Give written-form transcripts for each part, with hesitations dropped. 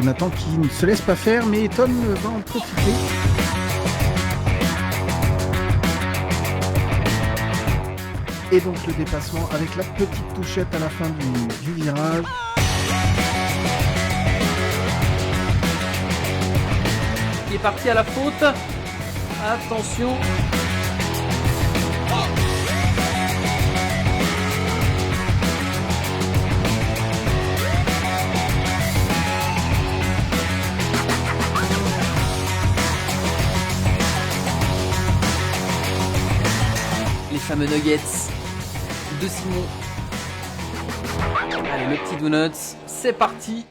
Jonathan qui ne se laisse pas faire, mais Eton va en profiter. Et donc le dépassement avec la petite touchette à la fin du virage. Il est parti à la faute. Attention. Les fameux nuggets de Simon. Allez, le petit donuts, c'est parti.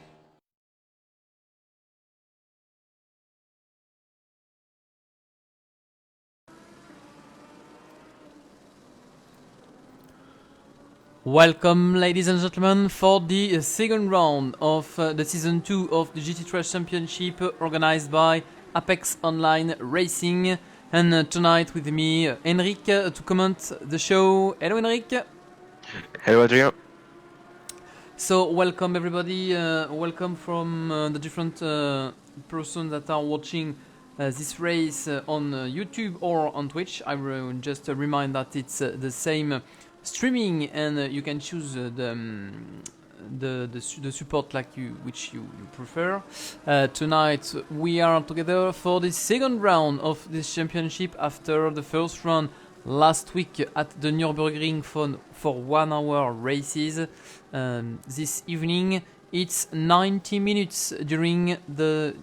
Welcome, ladies and gentlemen, for the second round of the season 2 of the GT3 Championship organized by Apex Online Racing. And tonight with me, Henrik, to comment the show. Hello, Henrik. Hello, Adrien. So, welcome everybody. Welcome from the different persons that are watching this race on YouTube or on Twitch. I will just remind that it's the same streaming, and you can choose the support like which you prefer. Tonight we are together for the second round of this championship after the first round last week at the Nürburgring for 1 hour races. This evening it's 90 minutes during the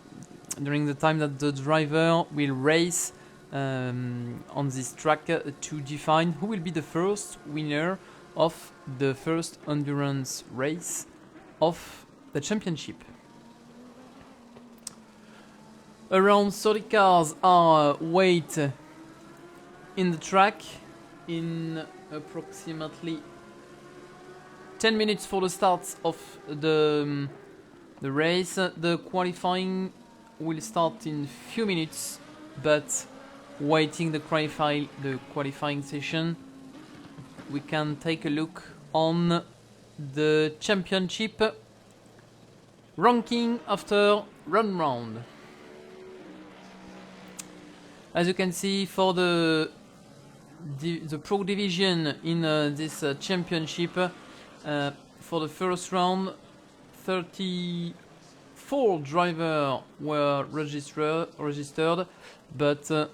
time that the driver will race on this track to define who will be the first winner of the first endurance race of the championship. Around 30 cars are wait in the track in approximately 10 minutes for the start of the race. The qualifying will start in few minutes, but waiting the qualifying session, we can take a look on the championship ranking after round. As you can see, for the pro division in this championship, for the first round, 34 drivers were registered, but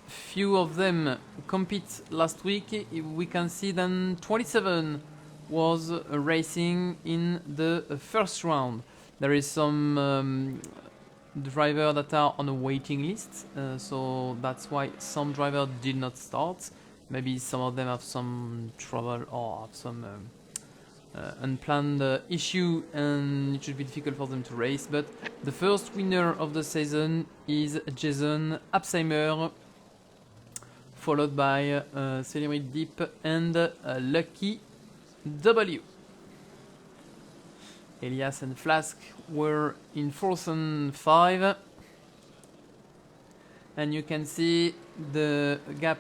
few of them compete last week. We can see then 27 was racing in the first round. There is some drivers that are on a waiting list, so that's why some drivers did not start. Maybe some of them have some trouble or have some unplanned issue, and it should be difficult for them to race. But the first winner of the season is Jason Absheimer, followed by Celebrate Deep and Lucky W. Elias and Flask were in 4th and 5, and you can see the gap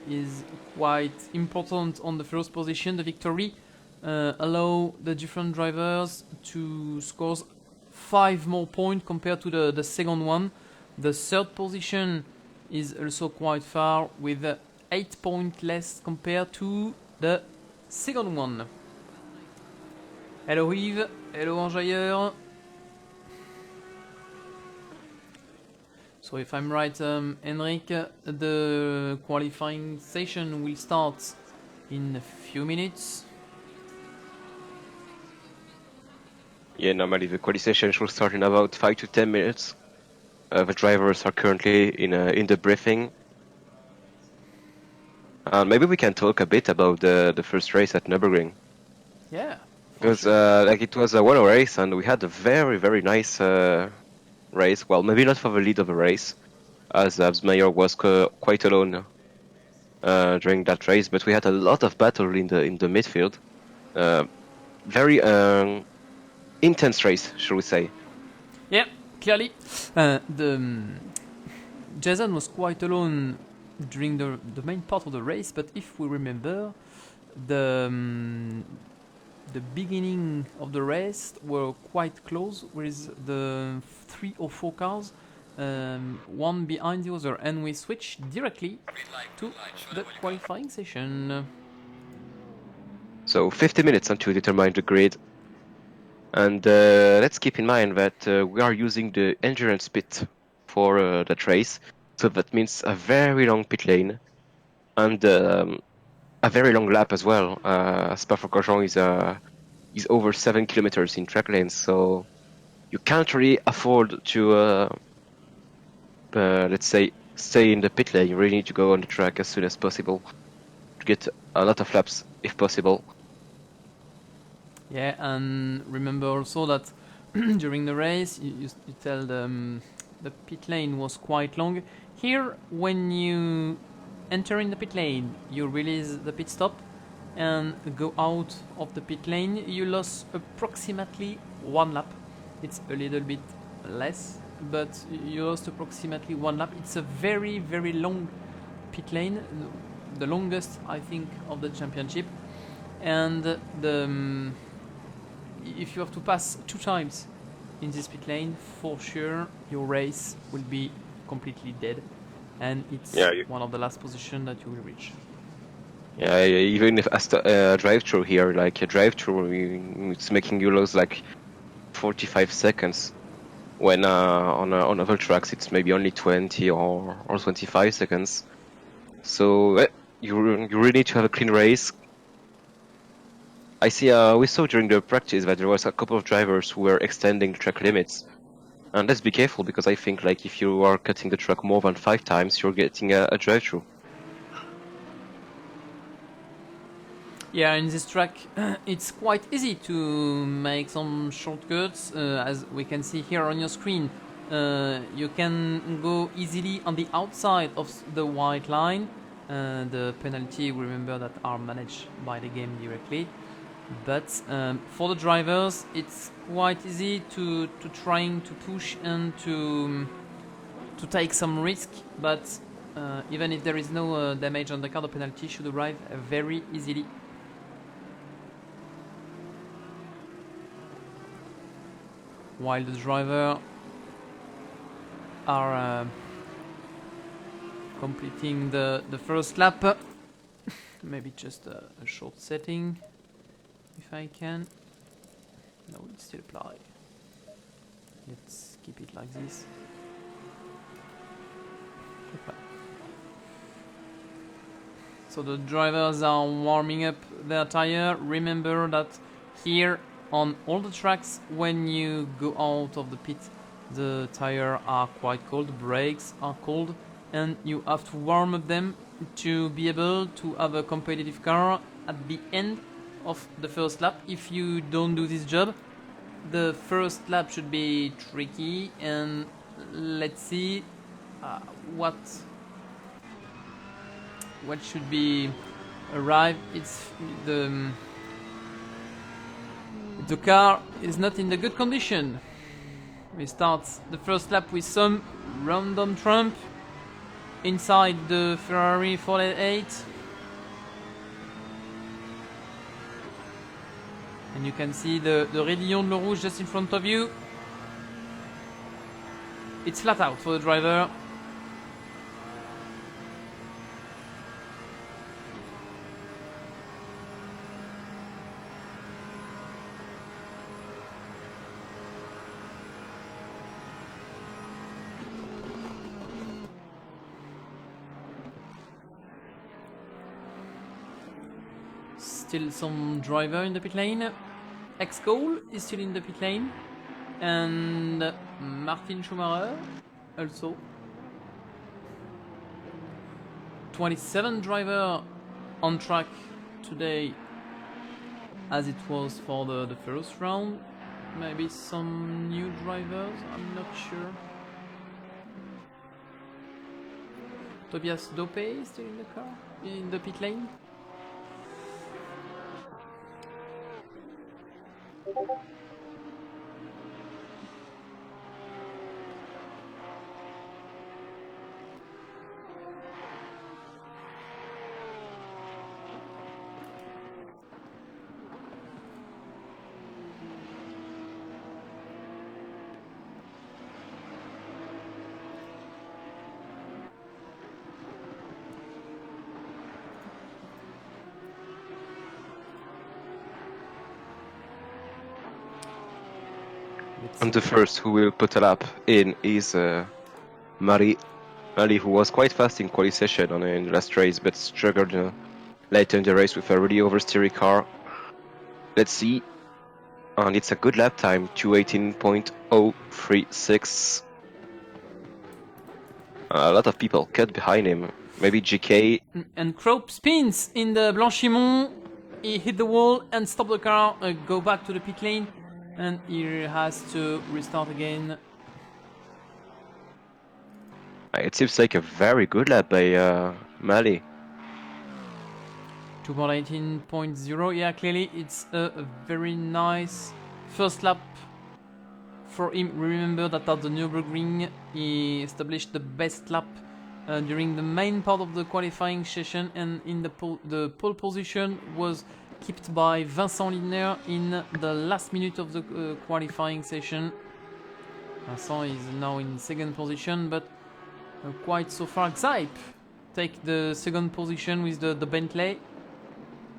is quite important on the first position. The victory allow the different drivers to score 5 more points compared to the second one. The third position is also quite far with 8 points less compared to the second one. Hello Yves, hello Enjailleur. So if I'm right, Henrik, the qualifying session will start in a few minutes. Yeah, normally the qualification should start in about 5 to 10 minutes. The drivers are currently in the briefing. Maybe we can talk a bit about the first race at Nürburgring. Yeah. Because sure. like it was a one-hour race, and we had a very nice race. Well, maybe not for the lead of the race, as Absmeyer was quite alone during that race. But we had a lot of battle in the midfield. Very intense race, shall we say? Yeah, clearly. Jason was quite alone during the main part of the race, but if we remember, the the beginning of the race were quite close with the 3 or 4 cars, one behind the other, and we switch directly to the qualifying session. So 50 minutes until determine the grid. And let's keep in mind that we are using the endurance pit for that race. So that means a very long pit lane and a very long lap as well. Spa-Francorchamps is over 7 kilometers in track lanes, so you can't really afford to, let's say, stay in the pit lane. You really need to go on the track as soon as possible to get a lot of laps if possible. Yeah, and remember also that during the race, you tell the pit lane was quite long. Here, when you enter in the pit lane, you release the pit stop and go out of the pit lane, you lost approximately 1 lap. It's a little bit less, but you lost approximately 1 lap. It's a very, very long pit lane, the longest, I think, of the championship. And if you have to pass 2 times in this pit lane, for sure your race will be completely dead, and it's one of the last positions that you will reach. Yeah, even if a drive-through here, like a drive-through, it's making you lose like 45 seconds. When on other tracks it's maybe only 20 or 25 seconds. So you really need to have a clean race. I see. We saw during the practice that there was a couple of drivers who were extending the track limits, and let's be careful because I think like if you are cutting the track more than 5 times, you're getting a drive-through. Yeah, in this track, it's quite easy to make some shortcuts, as we can see here on your screen. You can go easily on the outside of the white line. The penalty, remember, that are managed by the game directly. But for the drivers, it's quite easy to trying to push and to take some risk. But even if there is no damage on the car, the penalty should arrive very easily. While the driver are completing the first lap. Maybe just a short setting, if I can. No, it still apply. Let's keep it like this. Okay. So the drivers are warming up their tire. Remember that here on all the tracks, when you go out of the pit, the tires are quite cold, the brakes are cold, and you have to warm up them to be able to have a competitive car at the end of the first lap. If you don't do this job, the first lap should be tricky, and let's see what should be arrive. It's the car is not in the good condition. We start the first lap with some random trump inside the Ferrari 488. And you can see the Raidillon de Rouge just in front of you. It's flat out for the driver. Still some driver in the pit lane. X-Cole is still in the pit lane. And Martin Schumacher also. 27 driver on track today as it was for the first round. Maybe some new drivers, I'm not sure. Tobias Dope is still in the car, in the pit lane. Let's And see. the first who will put a lap in is Mari, who was quite fast in quali session in the last race, but struggled later in the race with a really oversteery car. Let's see. And it's a good lap time, 2:18.036. A lot of people cut behind him. Maybe GK. And Crope spins in the Blanchimont. He hit the wall and stop the car, go back to the pit lane, and he has to restart again. It seems like a very good lap by Mali. 2:18.0. Yeah, clearly it's a very nice first lap for him. Remember that at the Nürburgring he established the best lap during the main part of the qualifying session, and in the pole position was kept by Vincent Lindner in the last minute of the qualifying session. Vincent is now in second position, but quite so far. Xipe take the second position with the Bentley.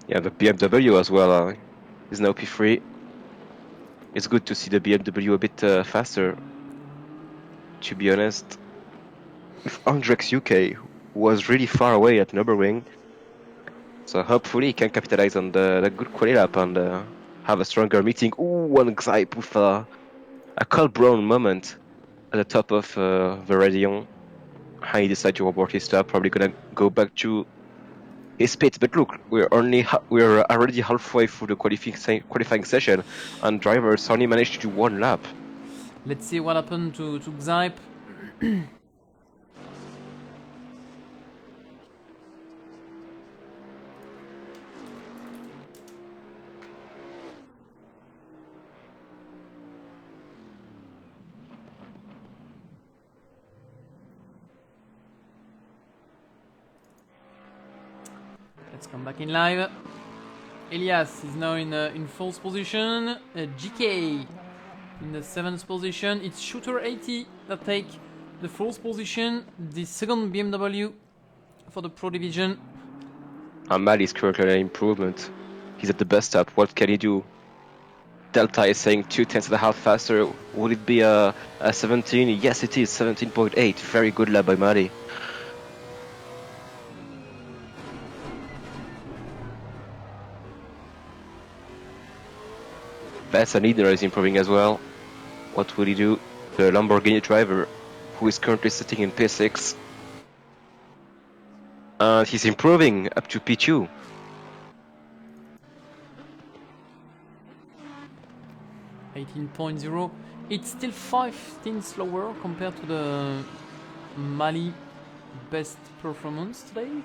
Yeah, the BMW as well is now P3. It's good to see the BMW a bit faster, to be honest. If Andrex UK was really far away at Nürburgring, so hopefully he can capitalize on the good quali lap and have a stronger meeting. Ooh, one Xipe with a Cole Brown moment at the top of the Radion. He decided to abort his stop, probably gonna go back to his pit. But look, we're already halfway through the qualifying session, and drivers only managed to do one lap. Let's see what happened to Xipe. Let's come back in live. Elias is now in fourth position. GK in the seventh position. It's Shooter 80 that take the fourth position. The second BMW for the Pro Division. Amal is currently an improvement. He's at the best stop. What can he do? Delta is saying 0.2 faster. Would it be a 17? Yes, it is 17.8. Very good lap by Mali. That's an Idner is improving as well. What will he do? The Lamborghini driver, who is currently sitting in P6. And he's improving up to P2. .0. It's still 15 slower compared to the Mali best performance today.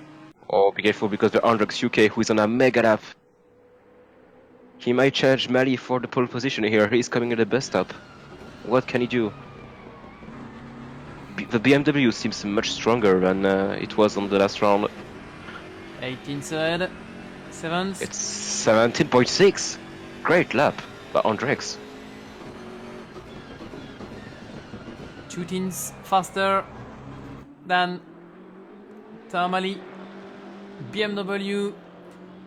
Oh, be careful because the Andrex UK, who is on a mega lap, he might challenge Mali for the pole position here. He's coming at the best stop. What can he do? The BMW seems much stronger than it was on the last round. 18th ahead, 7th. It's 17.6. Great lap by Andrex. 2 tenths faster than Tamali. BMW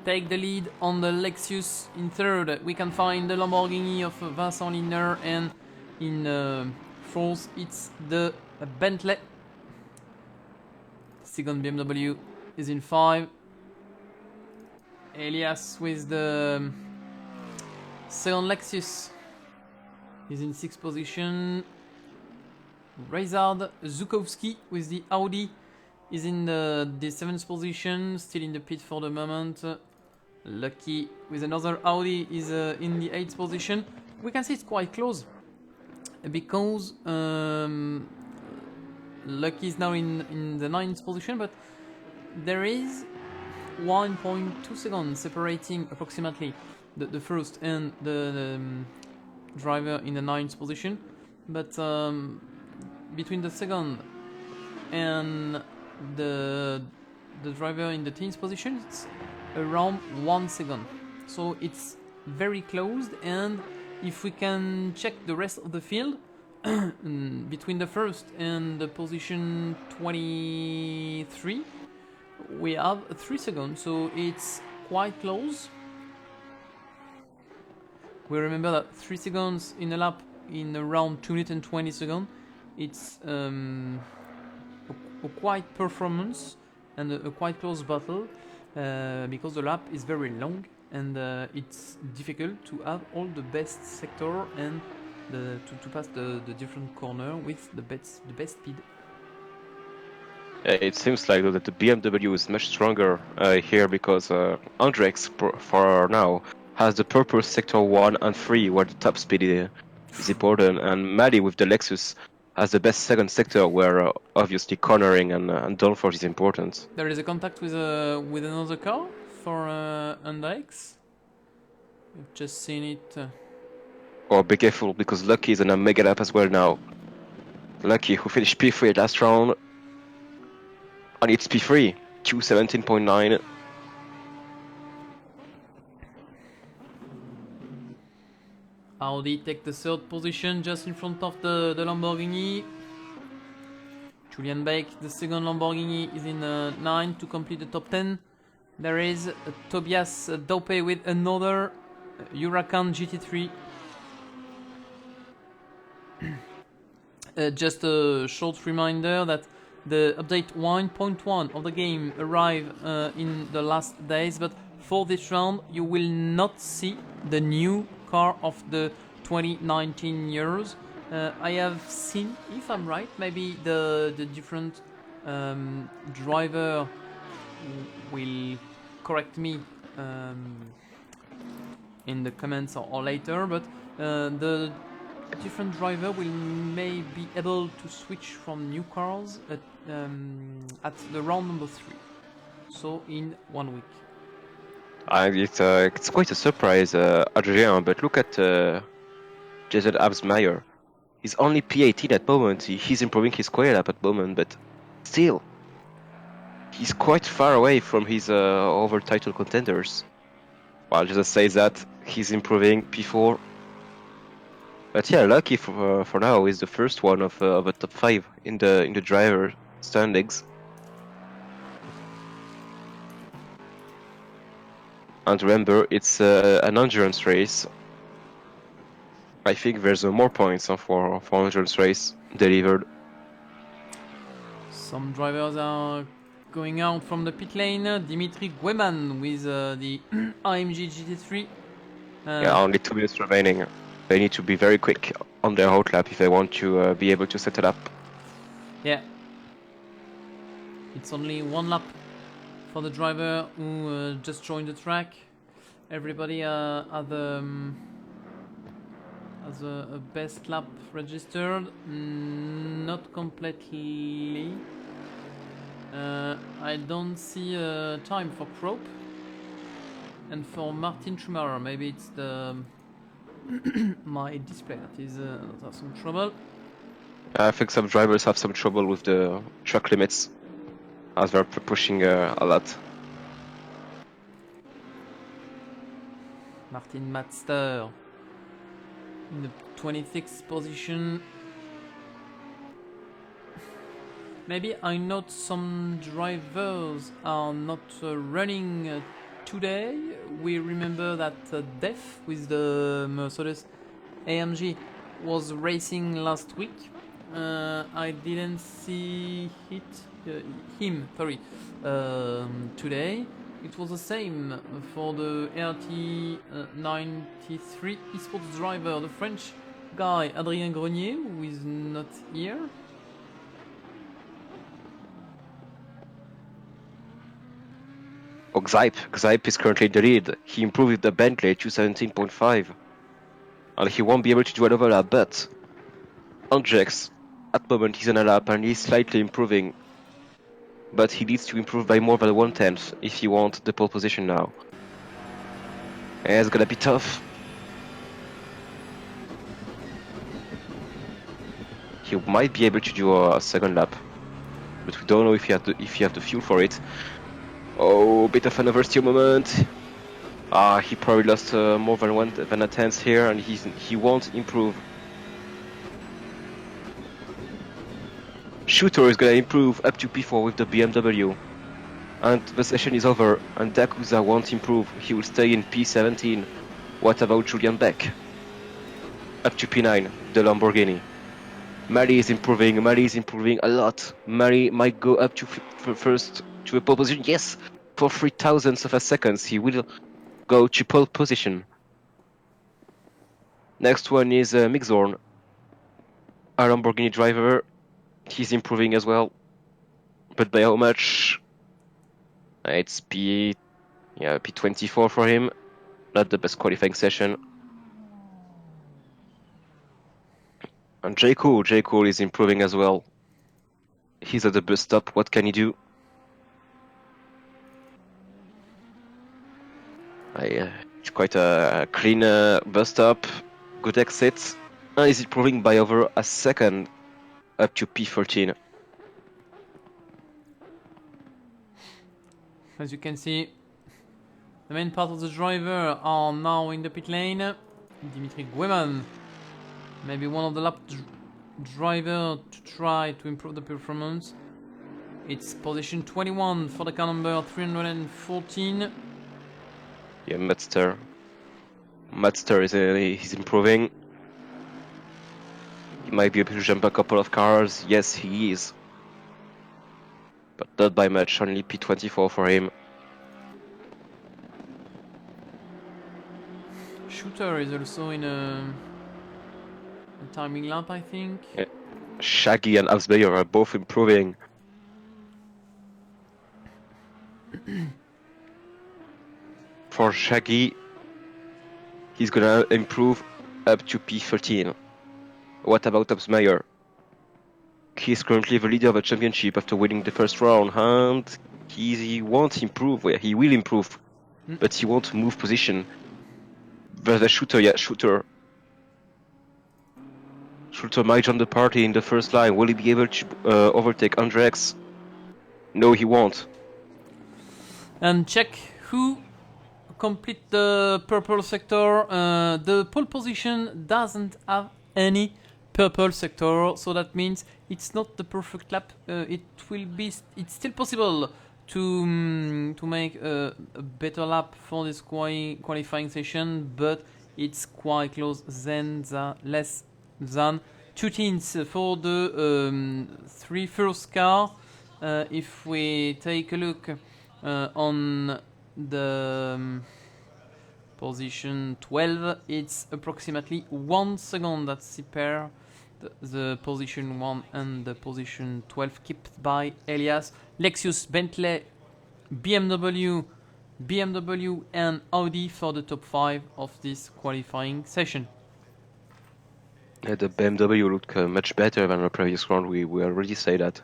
take the lead on the Lexus in third. We can find the Lamborghini of Vincent Lindner, and in fourth it's the Bentley. Second BMW is in 5. Elias with the second Lexus is in 6th position. Rezard Zukowski with the Audi is in the 7th position, still in the pit for the moment. Lucky with another Audi is in the 8th position. We can see it's quite close because Lucky is now in the 9th position, but there is 1.2 seconds separating approximately the first and the driver in the 9th position. But between the second and the driver in the 10th position, it's around 1 second. So it's very close, and if we can check the rest of the field, between the first and the position 23, we have 3 seconds, so it's quite close. We remember that 3 seconds in a lap in around 2 minutes and 20 seconds. It's a quite performance and a quite close battle because the lap is very long and it's difficult to have all the best sector and to pass the different corner with the best speed. It seems like that the BMW is much stronger here because Andrex for now has the purple sector 1 and 3 where the top speed is important, and Mali with the Lexus has the best second sector where obviously cornering and downforce is important. There is a contact with another car for Andrex. I've just seen it. Oh, be careful because Lucky is in a mega lap as well now. Lucky who finished P3 last round. And it's P3, Q17.9. Audi take the third position just in front of the Lamborghini. Julian Beck, the second Lamborghini, is in 9 to complete the top 10. There is Tobias Dope with another Huracan GT3. Just a short reminder that the update 1.1 of the game arrived in the last days, but for this round you will not see the new car of the 2019 years. I have seen, if I'm right, maybe the different driver will correct me in the comments or later, but the different driver will may be able to switch from new cars at the round number 3, so in 1 week. It's quite a surprise, Adrien, but look at Jason Absmeyer. He's only P18 at the moment. He's improving his square lap at the moment, but still, he's quite far away from his over title contenders. Well, just say that he's improving P4. But yeah, Lucky for now is the first one of a top 5 in the driver standings. And remember, it's an endurance race. I think there's more points for endurance race delivered. Some drivers are going out from the pit lane. Dimitri Gueman with the AMG GT3. Yeah, only 2 minutes remaining. They need to be very quick on their hot lap if they want to be able to set it up. Yeah. It's only 1 lap for the driver who just joined the track. Everybody has a best lap registered. Not completely. I don't see a time for Kropp. And for Martin Schumacher, maybe it's the my display that is has some trouble. I think some drivers have some trouble with the track limits as they're pushing a lot. Martin Matster in the 26th position. Maybe I note some drivers are not running today. We remember that Def with the Mercedes AMG was racing last week. I didn't see him today. It was the same for the RT93 esports driver, the French guy Adrien Grenier, who is not here. Oh, Gzype is currently in the lead. He improved the Bentley to 17.5. And he won't be able to do another lap, but Andrex, at the moment, he's on a lap and he's slightly improving. But he needs to improve by more than 1/10 if he wants the pole position now. And it's gonna be tough. He might be able to do a second lap, but we don't know if he have the fuel for it. Oh, bit of an oversteer moment. He probably lost more than a tenth here, and he won't improve. Shooter is gonna improve up to P4 with the BMW. And the session is over, and Dakusa won't improve. He will stay in P17. What about Julian Beck? up to P9, the Lamborghini. Mali is improving a lot. Mali might go up to first to a pole position. Yes, for 0.003 of a second, he will go to pole position. Next one is Mixhorn, a Lamborghini driver. He's improving as well, but by how much? It's P24 for him. Not the best qualifying session. And J. Cole is improving as well. He's at the bus stop. What can he do? It's quite a clean bus stop. Good exit. And he's improving by over a second up to P13. As you can see, the main part of the driver are now in the pit lane. Dimitri Gueman, maybe one of the lap driver to try to improve the performance. It's position 21 for the car number 314. Yeah, Madster is he's improving. He might be able to jump a couple of cars. Yes, he is. But not by much, only P24 for him. Shooter is also in a timing lap, I think. Yeah. Shaggy and Absbayer are both improving. For Shaggy, he's gonna improve up to P13. What about Absmeyer? He's currently the leader of the championship after winning the first round, and he won't improve. Well, he will improve, but he won't move position. There's the Shooter, yeah, Shooter. Shooter might join the party in the first line. Will he be able to overtake Andrex? No, he won't. And check who complete the purple sector. The pole position doesn't have any purple sector, so that means it's not the perfect lap. It's still possible to make a better lap for this qualifying session, but it's quite close. Then less than 2 tenths for the 3 first car. If we take a look on the position 12, it's approximately 1 second that separe the position 1 and the position 12, kept by Elias. Lexus, Bentley, BMW, and Audi for the top 5 of this qualifying session. Yeah, the BMW looked much better than the previous round. We already say that.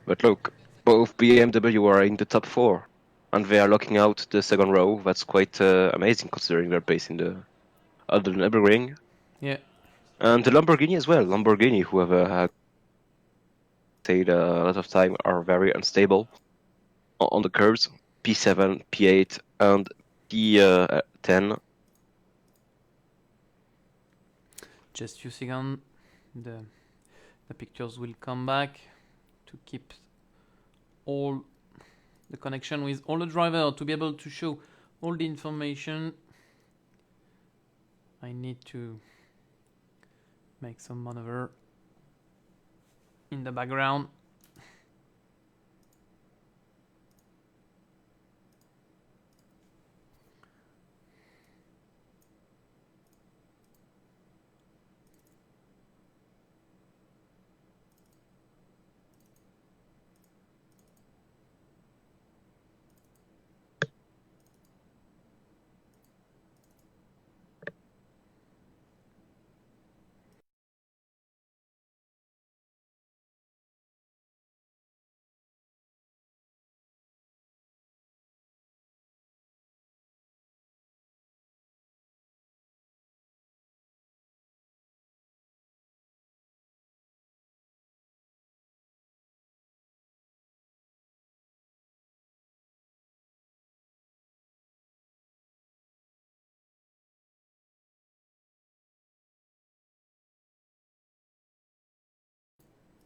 But look, both BMW are in the top 4, and they are locking out the second row. That's quite amazing considering they're based in the Nürburgring. Yeah. And the Lamborghini as well. Lamborghini, who have stayed a lot of time, are very unstable on the curves. P7, P8, and P10. Just few seconds. The pictures will come back to keep all the connection with all the driver to be able to show all the information. I need to make some maneuver in the background.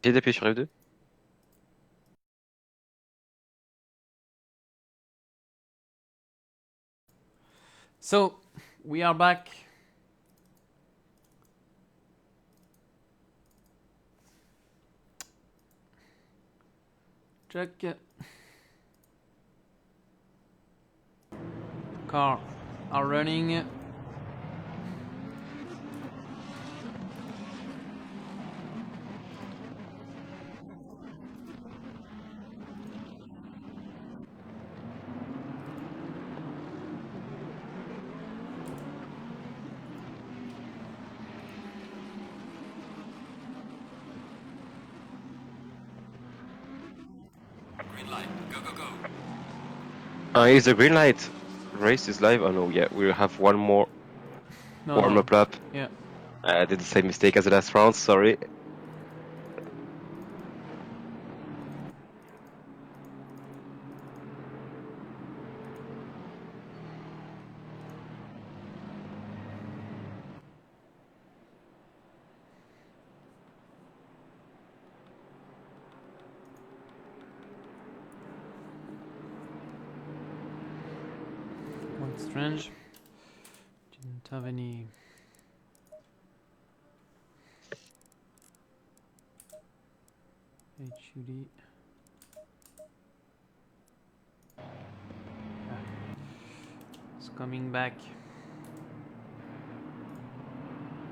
J'ai d'appuyer sur F2. So we are back Check. Car are running. Green light. Go, go, go. Is the green light race is live? Oh no, yeah, we'll have one more No, warm-up lap. Yeah. I did the same mistake as the last round, sorry. Quite strange. Didn't have any. HUD. It's coming back.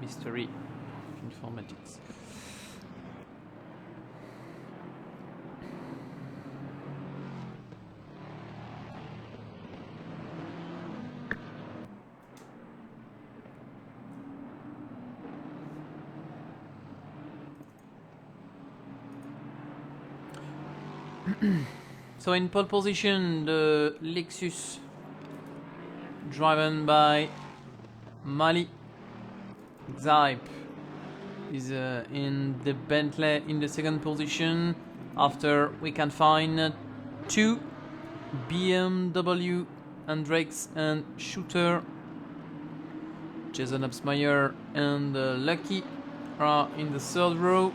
Mystery of informatics. So in pole position, the Lexus, driven by Mali Xipe, is in the Bentley in the second position. After we can find two BMW Hendrix and Shooter. Jason Absmeyer and Lucky are in the third row.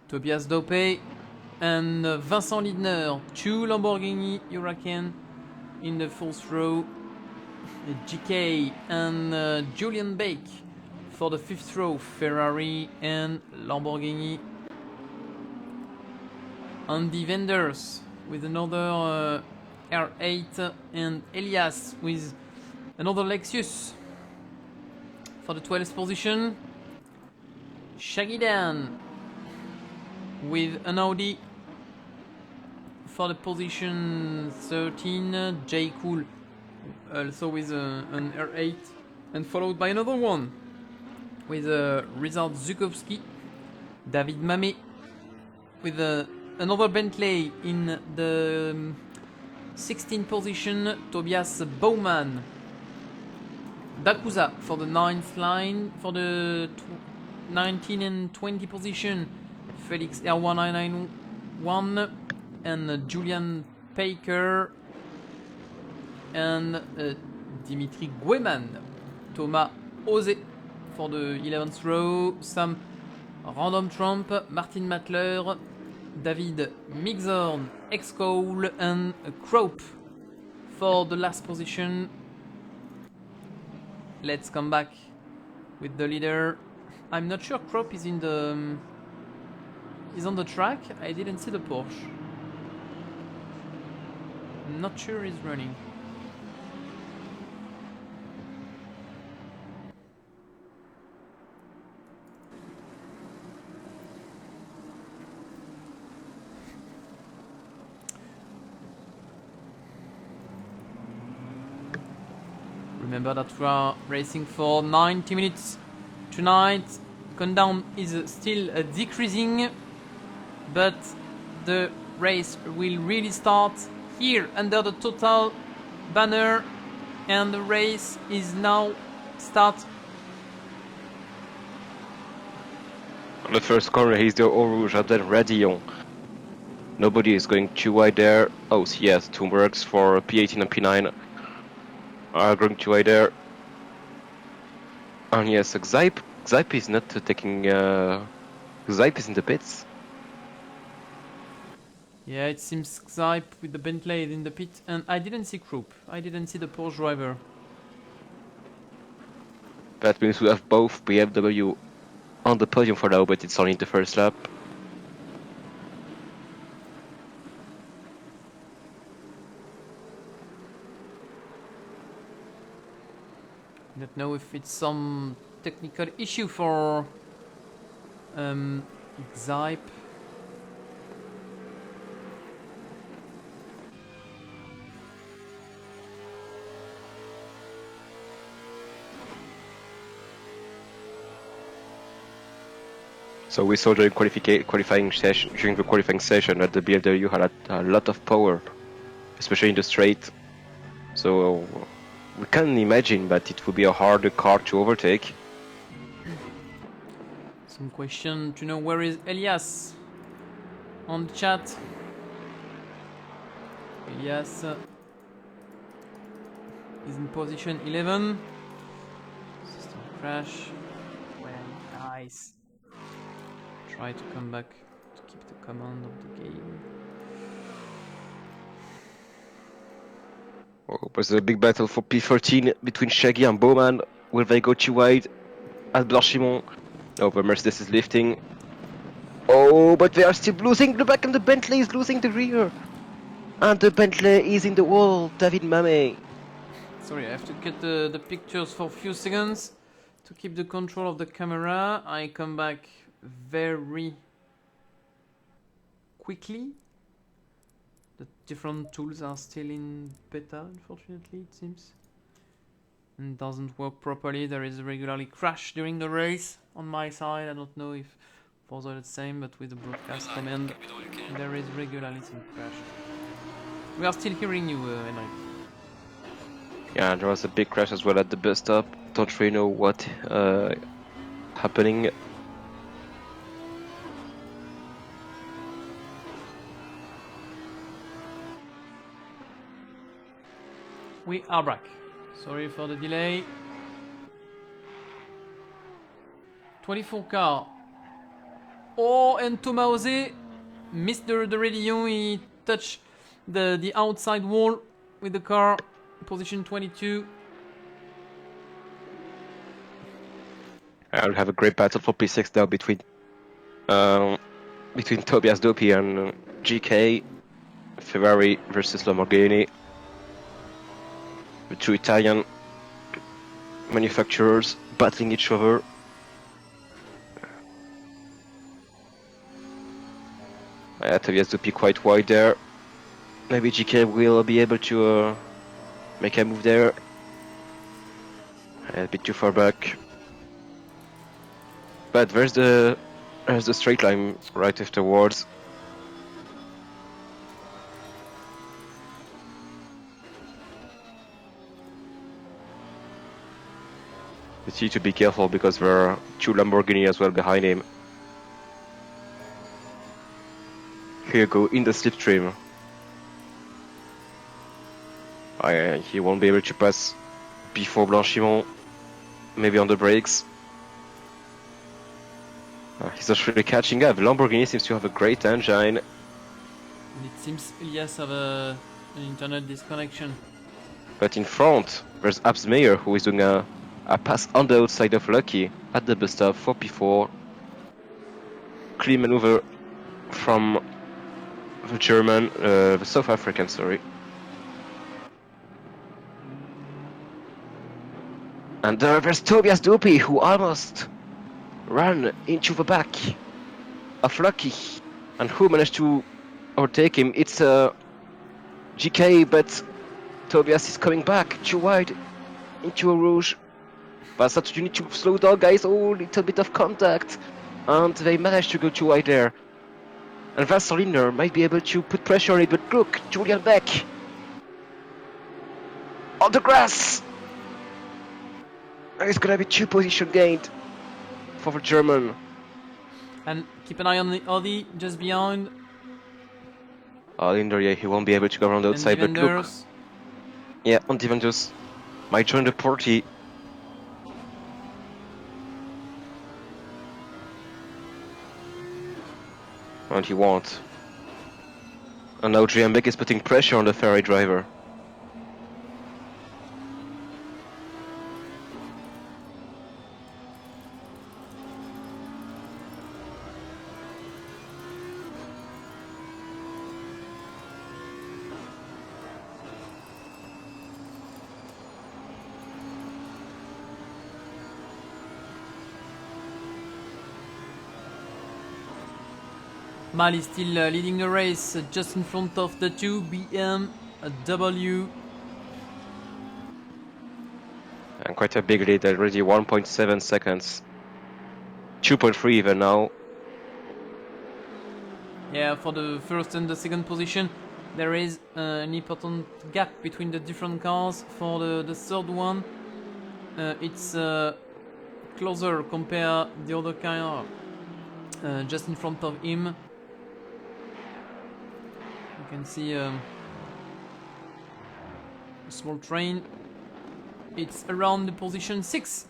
Tobias Dopé and Vincent Lidner, two Lamborghini Huracan in the fourth row. GK and Julian Bake for the fifth row, Ferrari and Lamborghini. Andy Vendors with another R8 and Elias with another Lexus for the 12th position. Shaggy Dan with an Audi for the position 13. Jay Cool also with an R8, and followed by another one with Richard Zukowski. David Mamet with another Bentley in the 16th position. Tobias Bowman. Dakusa for the 9th line. For the 19 and 20 position, Felix R1991 and Julian Paker and Dimitri Gueman. Thomas Ose for the 11th row. Sam Random Trump, Martin Matler, David Mixorn, X-Cole and Crope for the last position. Let's come back with the leader. I'm not sure Crope is in the is on the track. I didn't see the Porsche. I'm not sure he's running. Remember that we are racing for 90 minutes tonight. Countdown is still decreasing, but the race will really start here under the total banner, and the race is now start. On the first corner, he's the Eau Rouge, and then Radillon. Nobody is going too wide there. Oh, yes, two works for P18 and P9 are going too wide there. And yes, Xipe is not taking. Xipe is in the pits. Yeah, it seems Xipe with the Bentley in the pit, and I didn't see Croop. I didn't see the Porsche driver. That means we have both BMW on the podium for now, but it's only the first lap. Don't know if it's some technical issue for Zype. So we saw during qualifying session that the BMW had a lot of power, especially in the straight. So we can imagine that it would be a harder car to overtake. Some question to know where is Elias on the chat. Elias is in position 11. System crash. Well, nice. Try to come back to keep the command of the game. Oh, it was a big battle for P13 between Shaggy and Bowman. Will they go too wide at Blanchimont? No, the Mercedes is lifting. Oh, but they are still losing the back and the Bentley is losing the rear. And the Bentley is in the wall, David Mamet. Sorry, I have to cut the pictures for a few seconds to keep the control of the camera. I come back very quickly. The different tools are still in beta, unfortunately, it seems. And doesn't work properly. There is regularly crash during the race on my side. I don't know if for the same, but with the broadcast command, there is regularly some crash. We are still hearing you, Henrik. Yeah, there was a big crash as well at the bus stop. Don't really know what happening. We are back. Sorry for the delay. 24 car. Oh, and Tomause missed the radio. He touched the outside wall with the car. Position 22. I'll have a great battle for P6 now between Tobias Dopey and GK. Ferrari versus Lamborghini. The two Italian manufacturers battling each other. Tobias Dopey quite wide there. Maybe GK will be able to make a move there. A bit too far back. But there's the straight line right afterwards. You need to be careful because there are two Lamborghini as well behind him. Here go in the slipstream. He won't be able to pass before Blanchimont. Maybe on the brakes. He's not really catching up. Lamborghini seems to have a great engine. And it seems Elias have an internet disconnection. But in front, there's Absmeyer who is doing a pass on the outside of Lucky at the bus stop 4P4. Clean maneuver from the German, the South African, sorry. And there's Tobias Dopey who almost ran into the back of Lucky. And who managed to overtake him? It's GK, but Tobias is coming back too wide into a rouge. But that you need to slow down, guys. Oh, little bit of contact. And they managed to go too wide there. And Vasseliner might be able to put pressure on it, but look, Julian Beck on the grass. It's gonna be 2 position gained for the German. And keep an eye on the Audi just behind. Linder, yeah, he won't be able to go around the outside, but look. Yeah, on Divendus might join the party. And he won't. And now Julian Beck is putting pressure on the Ferrari driver. Mali still leading the race, just in front of the two BMW. And quite a big lead, already 1.7 seconds. 2.3 even now. Yeah, for the first and the second position, there is an important gap between the different cars. For the third one, it's closer compared the other car just in front of him. You can see a small train. It's around the position 6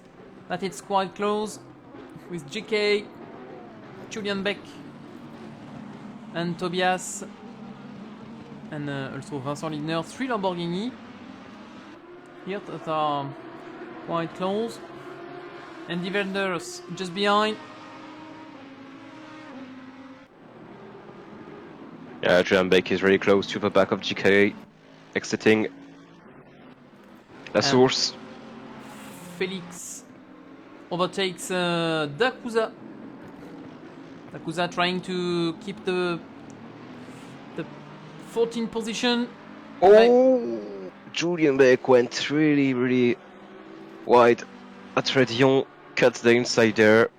that it's quite close with GK, Julian Beck and Tobias and also Vincent Lindner. 3 Lamborghini here that are quite close, and defenders just behind. Yeah, Julian Beck is really close to the back of GK, exiting La Source. Felix overtakes Dakusa. Dakusa trying to keep the 14th position. Oh, Julian Beck went really wide at Redion, cuts the inside there.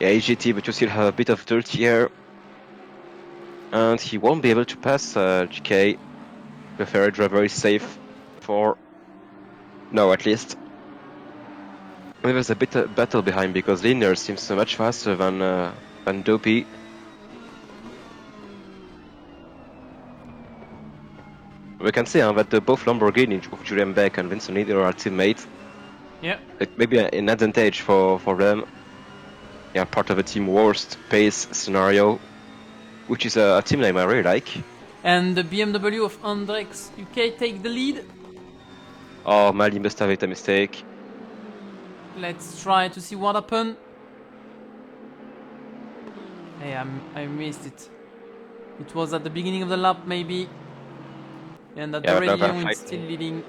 Yeah, GT, but you still have a bit of dirty air. And he won't be able to pass GK. The Ferrari driver is safe for now, at least. And there's a bit of battle behind because Lindner seems so much faster than Dopey. We can see that both Lamborghini, Julian Beck and Vincent Lindner, are teammates. Yeah. It may be an advantage for them. Yeah, part of a team worst pace scenario, which is a team name I really like. And the BMW of Andrex UK take the lead. Oh, Mali must have made a mistake. Let's try to see what happened. Hey, I missed it. It was at the beginning of the lap, maybe. And at the radio, it's still leading.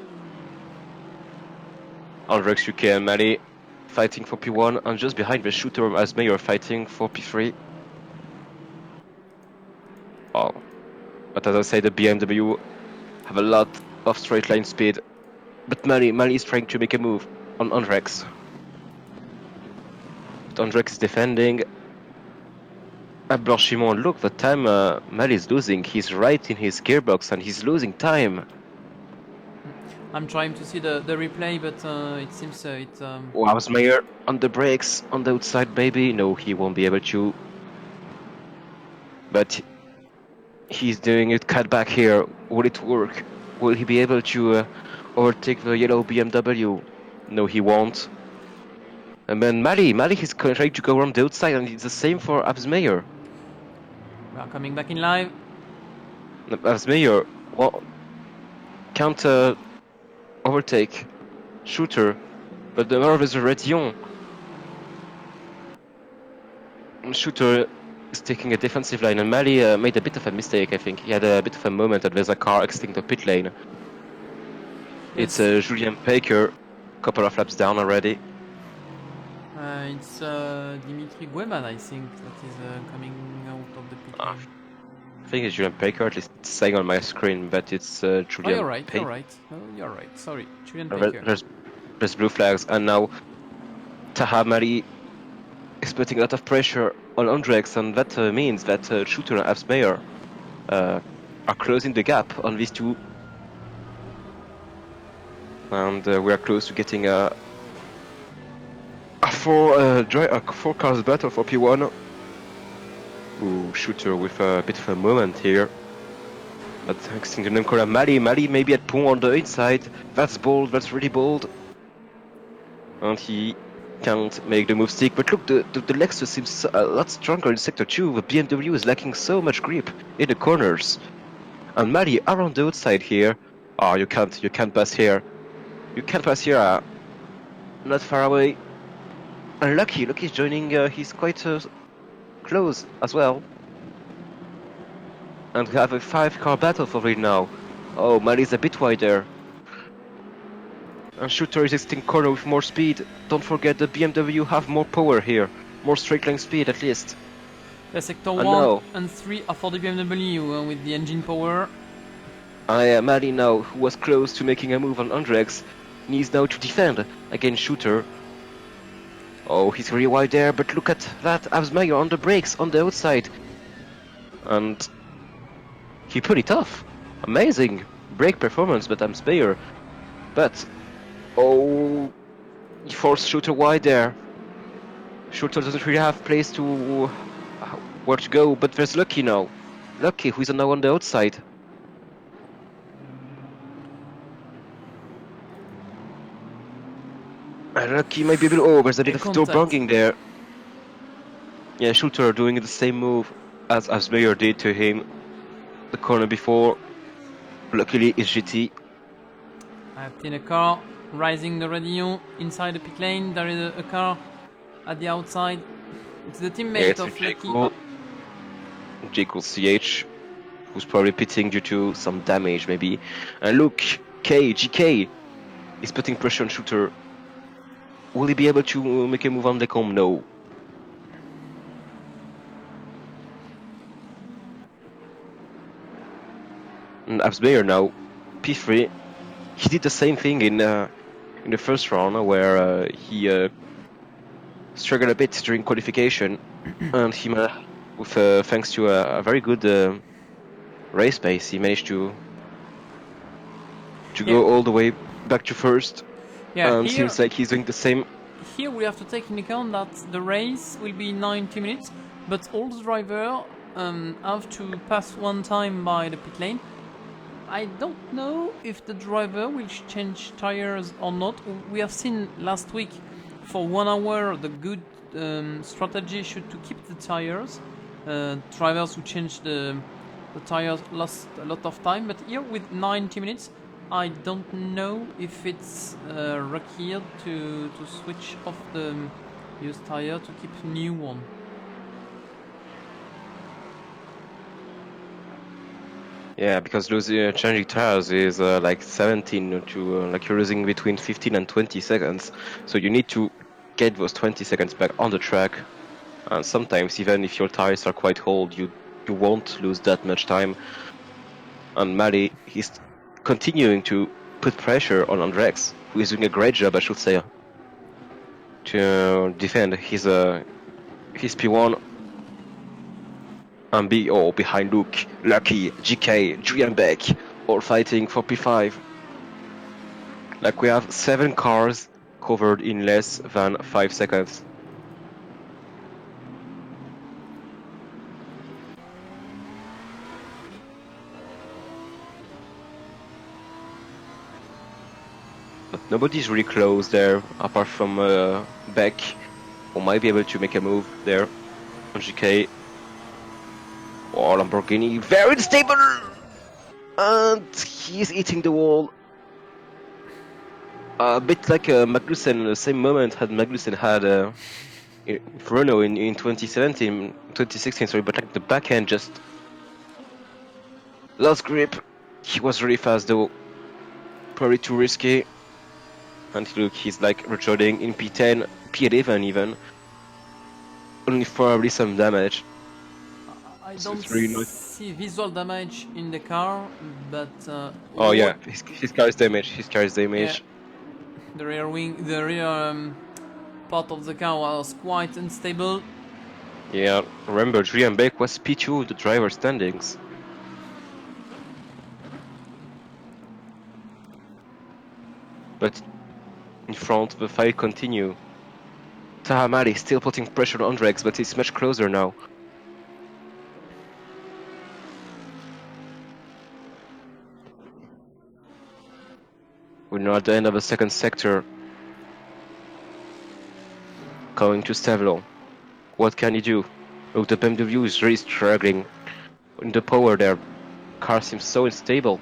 Andrex UK and Mali fighting for P1, and just behind the shooter as Mayor fighting for P3. Oh. But as I say, the BMW have a lot of straight line speed. But Mali is trying to make a move on Andrex. But Andrex is defending. At Blanchimont, look, the time Mali is losing. He's right in his gearbox and he's losing time. I'm trying to see the replay, but it seems it... Wow, Mayer on the brakes, on the outside, maybe. No, he won't be able to. But he's doing it cut back here. Will it work? Will he be able to overtake the yellow BMW? No, he won't. And then Mali is trying to go around the outside, and it's the same for Absmeyer. We are coming back in live. Absmeyer can't overtake shooter, but the nerve is a Redion. Shooter is taking a defensive line, and Mali made a bit of a mistake, I think. He had a bit of a moment that there's a car exiting the pit lane. It's Julien Paker, a couple of laps down already. It's Dimitri Gueman, I think, that is coming out of the pit lane. I think it's Julien Paker, at least it's saying on my screen, but it's Julien Paker. Oh, you're right. Sorry, Julien Paker. There's blue flags, and now Taha Mali is putting a lot of pressure on Andrex, and that means that Shooter and Absmeyer are closing the gap on these two. And we are close to getting a four cars battle for P1. Ooh, Shooter with a bit of a moment here. But thanks to the name called Mali maybe at Pont on the inside. That's bold, that's really bold. And he can't make the move stick. But look, the Lexus seems a lot stronger in sector 2. The BMW is lacking so much grip in the corners. And Mali around the outside here. Oh, you can't pass here. You can't pass here. Not far away. And Lucky's joining, he's quite close as well. And we have a 5-car battle for right now. Oh, Mali's a bit wider. And Shooter is exiting corner with more speed. Don't forget the BMW have more power here. More straight line speed at least. Yeah, sector And 1 now, and 3 are for the BMW with the engine power. Mali now, who was close to making a move on Andrex, needs now to defend against Shooter. Oh, he's really wide there, but look at that, Absmeyer on the brakes, on the outside. And he put it off. Amazing brake performance, but Absmeyer. But, oh, he forced Shooter wide there. Shooter doesn't really have place to where to go, but there's Lucky now. Lucky, who's now on the outside. Lucky might be able. Oh, there's a bit of door Contact. bunging there. Yeah, Shooter doing the same move as Mayer did to him the corner before. Luckily, it's GT. I've seen a car rising the radio inside the pit lane. There is a car at the outside. It's the Yeah, teammate it's of Lucky. Jekyll CH, who's probably pitting due to some damage maybe. And look, GK is putting pressure on Shooter. Will he be able to make a move on Lecombe? No. And Absmeyer now, P3. He did the same thing in the first round where he struggled a bit during qualification, and he with thanks to a very good race pace, he managed to go all the way back to first. Yeah, here seems like he's doing the same. Here we have to take into account that the race will be 90 minutes, but all the drivers have to pass one time by the pit lane. I don't know if the driver will change tires or not. We have seen last week for 1 hour the good strategy should to keep the tires. Drivers who change the tires lost a lot of time, but here with 90 minutes I don't know if it's required to switch off the used tire to keep new one. Yeah, because losing changing tires is like 17 to like you're losing between 15 and 20 seconds. So you need to get those 20 seconds back on the track. And sometimes even if your tires are quite old, you won't lose that much time. And Mali, he's continuing to put pressure on Andrex, who is doing a great job, I should say, to defend his P1. And behind Luke, Lucky, GK, Julian Beck, all fighting for P5. Like we have 7 cars covered in less than 5 seconds. But nobody's really close there, apart from Beck, who might be able to make a move there on GK. Oh, Lamborghini, very unstable! And he's hitting the wall. A bit like Magnussen, the same moment had Magnussen had Renault in 2016, sorry, but like the back end just lost grip. He was really fast though, probably too risky. And look, he's like rejoining in P10, P11 even. Only probably some damage. I So don't it's really not... see visual damage in the car, but Oh yeah, his car is damaged. His car is damaged. yeah, the rear wing, the rear part of the car was quite unstable. Yeah, remember Julian Beck was P2, the driver standings. But in front, the fight continue. Tahamari still putting pressure on Andrex, but it's much closer now. We're now at the end of the second sector. Going to Stavlo. What can he do? Look, the BMW is really struggling. In the power there, car seems so unstable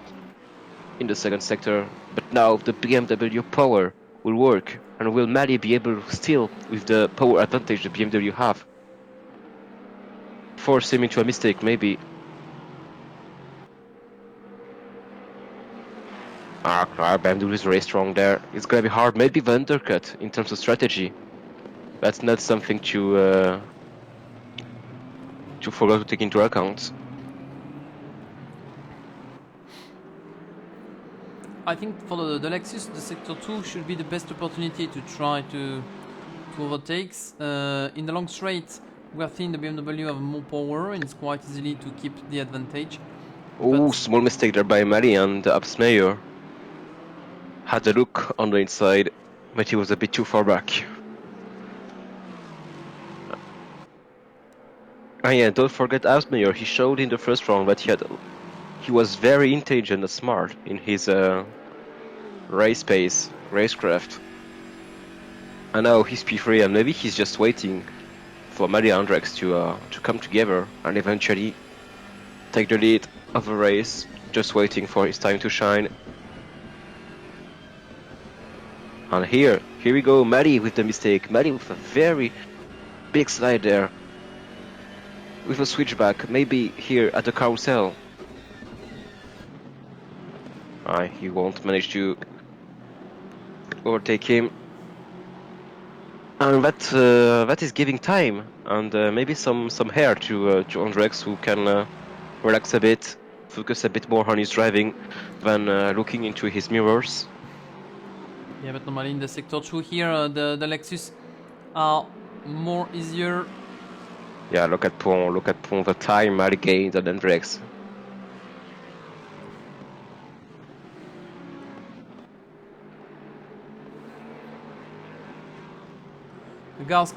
in the second sector. But now the BMW power will work, and will Mali be able to steal with the power advantage the BMW have? Force him into a mistake, maybe. BMW is very strong there. It's gonna be hard. Maybe the undercut in terms of strategy. That's not something to forget to take into account. I think for the Lexus, the Sector 2 should be the best opportunity to try to overtake. In the long straight, we have seen the BMW have more power and it's quite easily to keep the advantage. Oh, But small mistake there by Mali, and Absmeyer had a look on the inside, but he was a bit too far back. And yeah, don't forget Absmeyer. He showed in the first round that he was very intelligent and smart in his race pace, racecraft. And now he's P3, and maybe he's just waiting for Mali Andrex to come together and eventually take the lead of the race, just waiting for his time to shine. And here we go, Mali with the mistake. Mali with a very big slide there. With a switchback, maybe here at the carousel. He won't manage to overtake him. And that is giving time and maybe some hair to Andrex, who can relax a bit, focus a bit more on his driving than looking into his mirrors. yeah, but normally in the Sector 2 here, the Lexus are more easier. Yeah, look at Pon, the time Mali gained on Andrex. The cars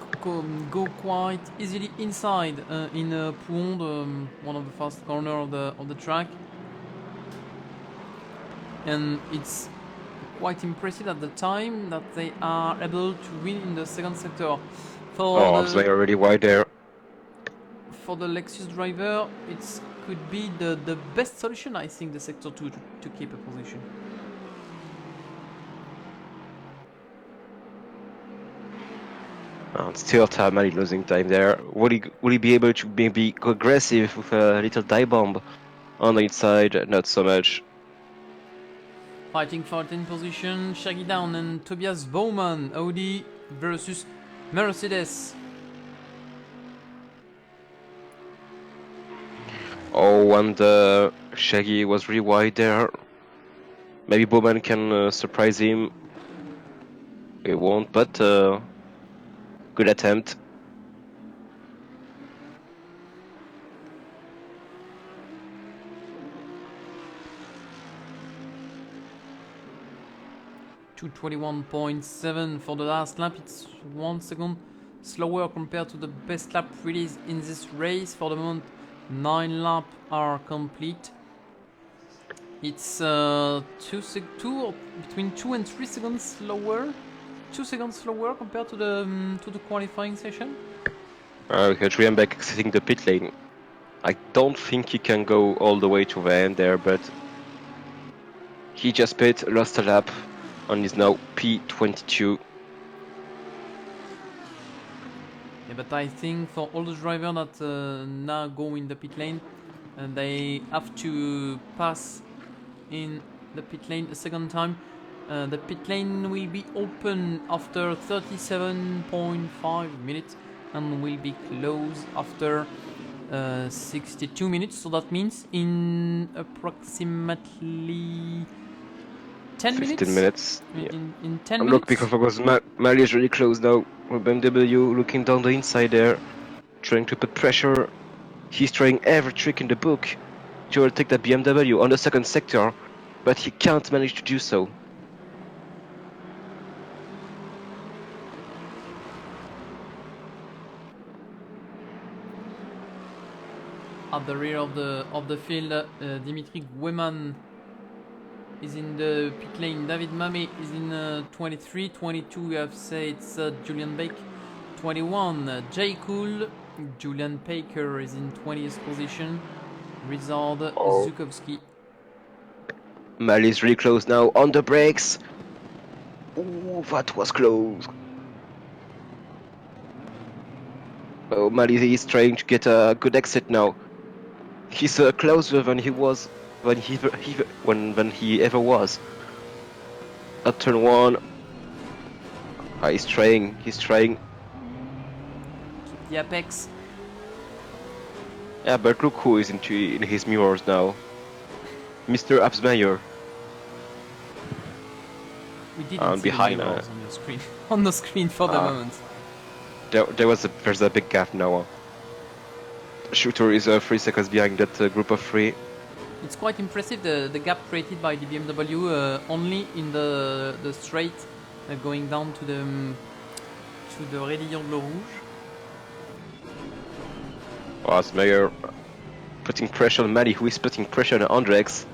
go quite easily inside in Pouhon, one of the fast corners of the track, and it's quite impressive at the time that they are able to win in the second sector. They're already wide there. For the Lexus driver, it could be the best solution, I think, the sector 2 to keep a position. Still Mali losing time there. Will he be able to maybe go aggressive with a little dive bomb on the inside? Not so much. Fighting for 10th position, Shaggy Down and Tobias Bowman, Audi versus Mercedes. Oh, and Shaggy was really wide there. Maybe Bowman can surprise him. He won't, but good attempt. .221.7 for the last lap. It's 1 second slower compared to the best lap released in this race. For the moment, 9 laps are complete. It's between 2 and 3 seconds slower. 2 seconds slower compared to the qualifying session. Julian exiting the pit lane. I don't think he can go all the way to the end there, but he just pit, lost a lap, and is now P22. Yeah, but I think for all the drivers that now go in the pit lane, they have to pass in the pit lane a second time. The pit lane will be open after 37.5 minutes and will be closed after 62 minutes. So that means in approximately 10 minutes. 15 minutes. In 10 minutes. Look, because Mali is really close now. BMW looking down the inside there, trying to put pressure. He's trying every trick in the book to overtake that BMW on the second sector, but he can't manage to do so. At the rear of the field, Dimitri Gueman is in the pit lane. David Mame is in 23. 22, we have said it's Julian Bake. 21, Jay Cool. Julian Paker is in 20th position. Rizard Zukowski. Mali is really close now on the brakes. Ooh, that was close. Oh, Mali is trying to get a good exit now. He's closer than he was when he ever was. at turn 1. He's trying. Keep the apex. Yeah, but look who is in his mirrors now. Mr. Absmeyer. We didn't And see behind, the mirrors on your screen. On the screen for the moment. There's a big gap now. Shooter is 3 seconds behind that group of 3. It's quite impressive the gap created by the BMW only in the straight going down to the Rayon Bleu Rouge. Absmeyer putting pressure on Mali, who is putting pressure on Andrex.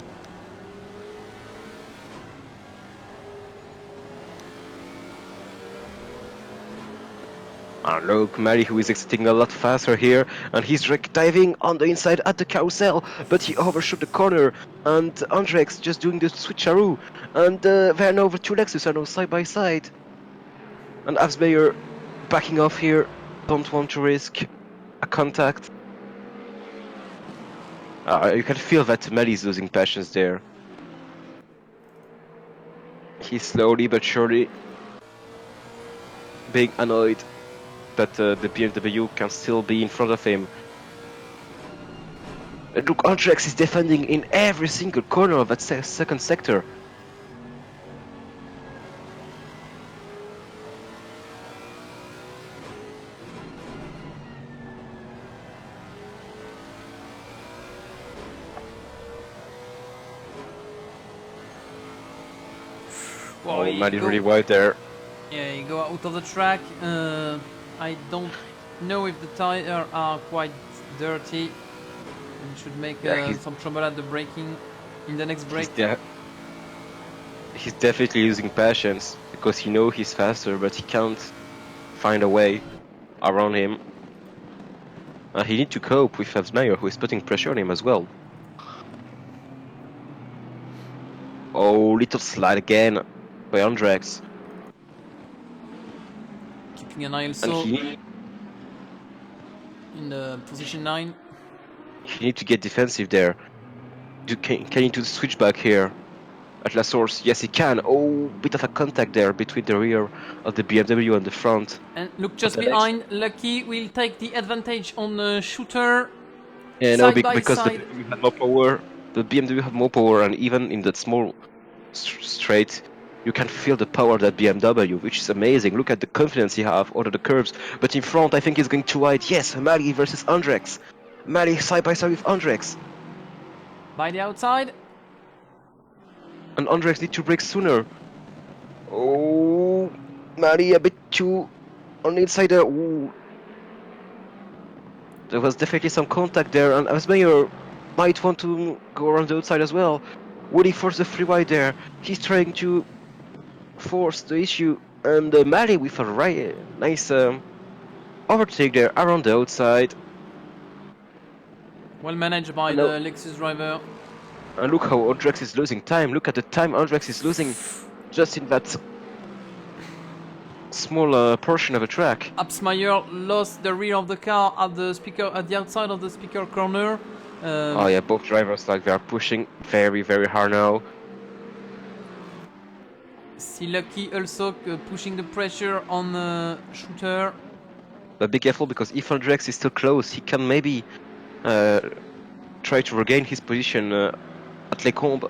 And look, Mali, who is exiting a lot faster here, and he's diving on the inside at the carousel, but he overshot the corner, and Andrex just doing the switcheroo, and there are now over 2 Lexus are now side by side. And Absmeyer backing off here, don't want to risk a contact. You can feel that Mali is losing patience there. He's slowly but surely being annoyed that the BMW can still be in front of him. And look, Andrex is defending in every single corner of that second sector. Well, Mali really wide there. Yeah, you go out of the track. I don't know if the tires are quite dirty and should make some trouble at the braking in the next break. He's definitely losing patience because he knows he's faster, but he can't find a way around him. He needs to cope with Absmeyer, who is putting pressure on him as well. Oh, little slide again by Andrex. Keeping an eye also in the position 9. He needs to get defensive there. Can he do the switchback here at La Source? Yes, he can. Oh, bit of a contact there between the rear of the BMW and the front. And look just behind, Lucky will take the advantage on the shooter. Yeah, side no, by because side. the BMW have more power. The BMW have more power, and even in that small straight, you can feel the power of that BMW, which is amazing. Look at the confidence he have over the curves. But in front, I think he's going too wide. Yes, Mali versus Andrex. Mali side by side with Andrex. By the outside. And Andrex need to brake sooner. Oh, Mali a bit too on the inside there. Ooh. There was definitely some contact there, and Absmeyer might want to go around the outside as well. Waiting for the free wide there. He's trying to force the issue, and Mali with a nice overtake there around the outside. Well managed by the Lexus driver. And look how Andrex is losing time. Look at the time Andrex is losing just in that small portion of a track. Absmeyer lost the rear of the car at the outside of the speaker corner. Oh yeah, both drivers they are pushing very hard now. See Lucky also pushing the pressure on the shooter. But be careful, because if Andrex is still close, he can maybe try to regain his position at Les Combes.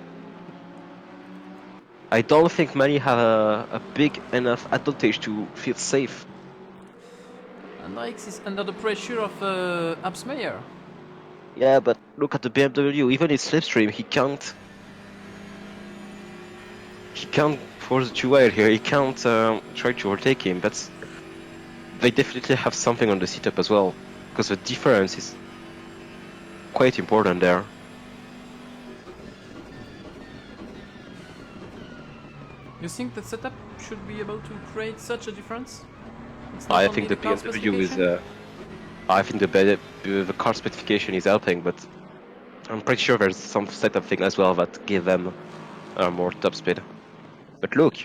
I don't think Mali have a big enough advantage to feel safe. Andrex is under the pressure of Absmeyer. Yeah, but look at the BMW. Even in slipstream, he can't force it too wide here. He can't try to overtake him. But they definitely have something on the setup as well, because the difference is quite important there. You think that setup should be able to create such a difference? I think the BMW is. I think the car specification is helping, but I'm pretty sure there's some setup thing as well that give them more top speed. But look,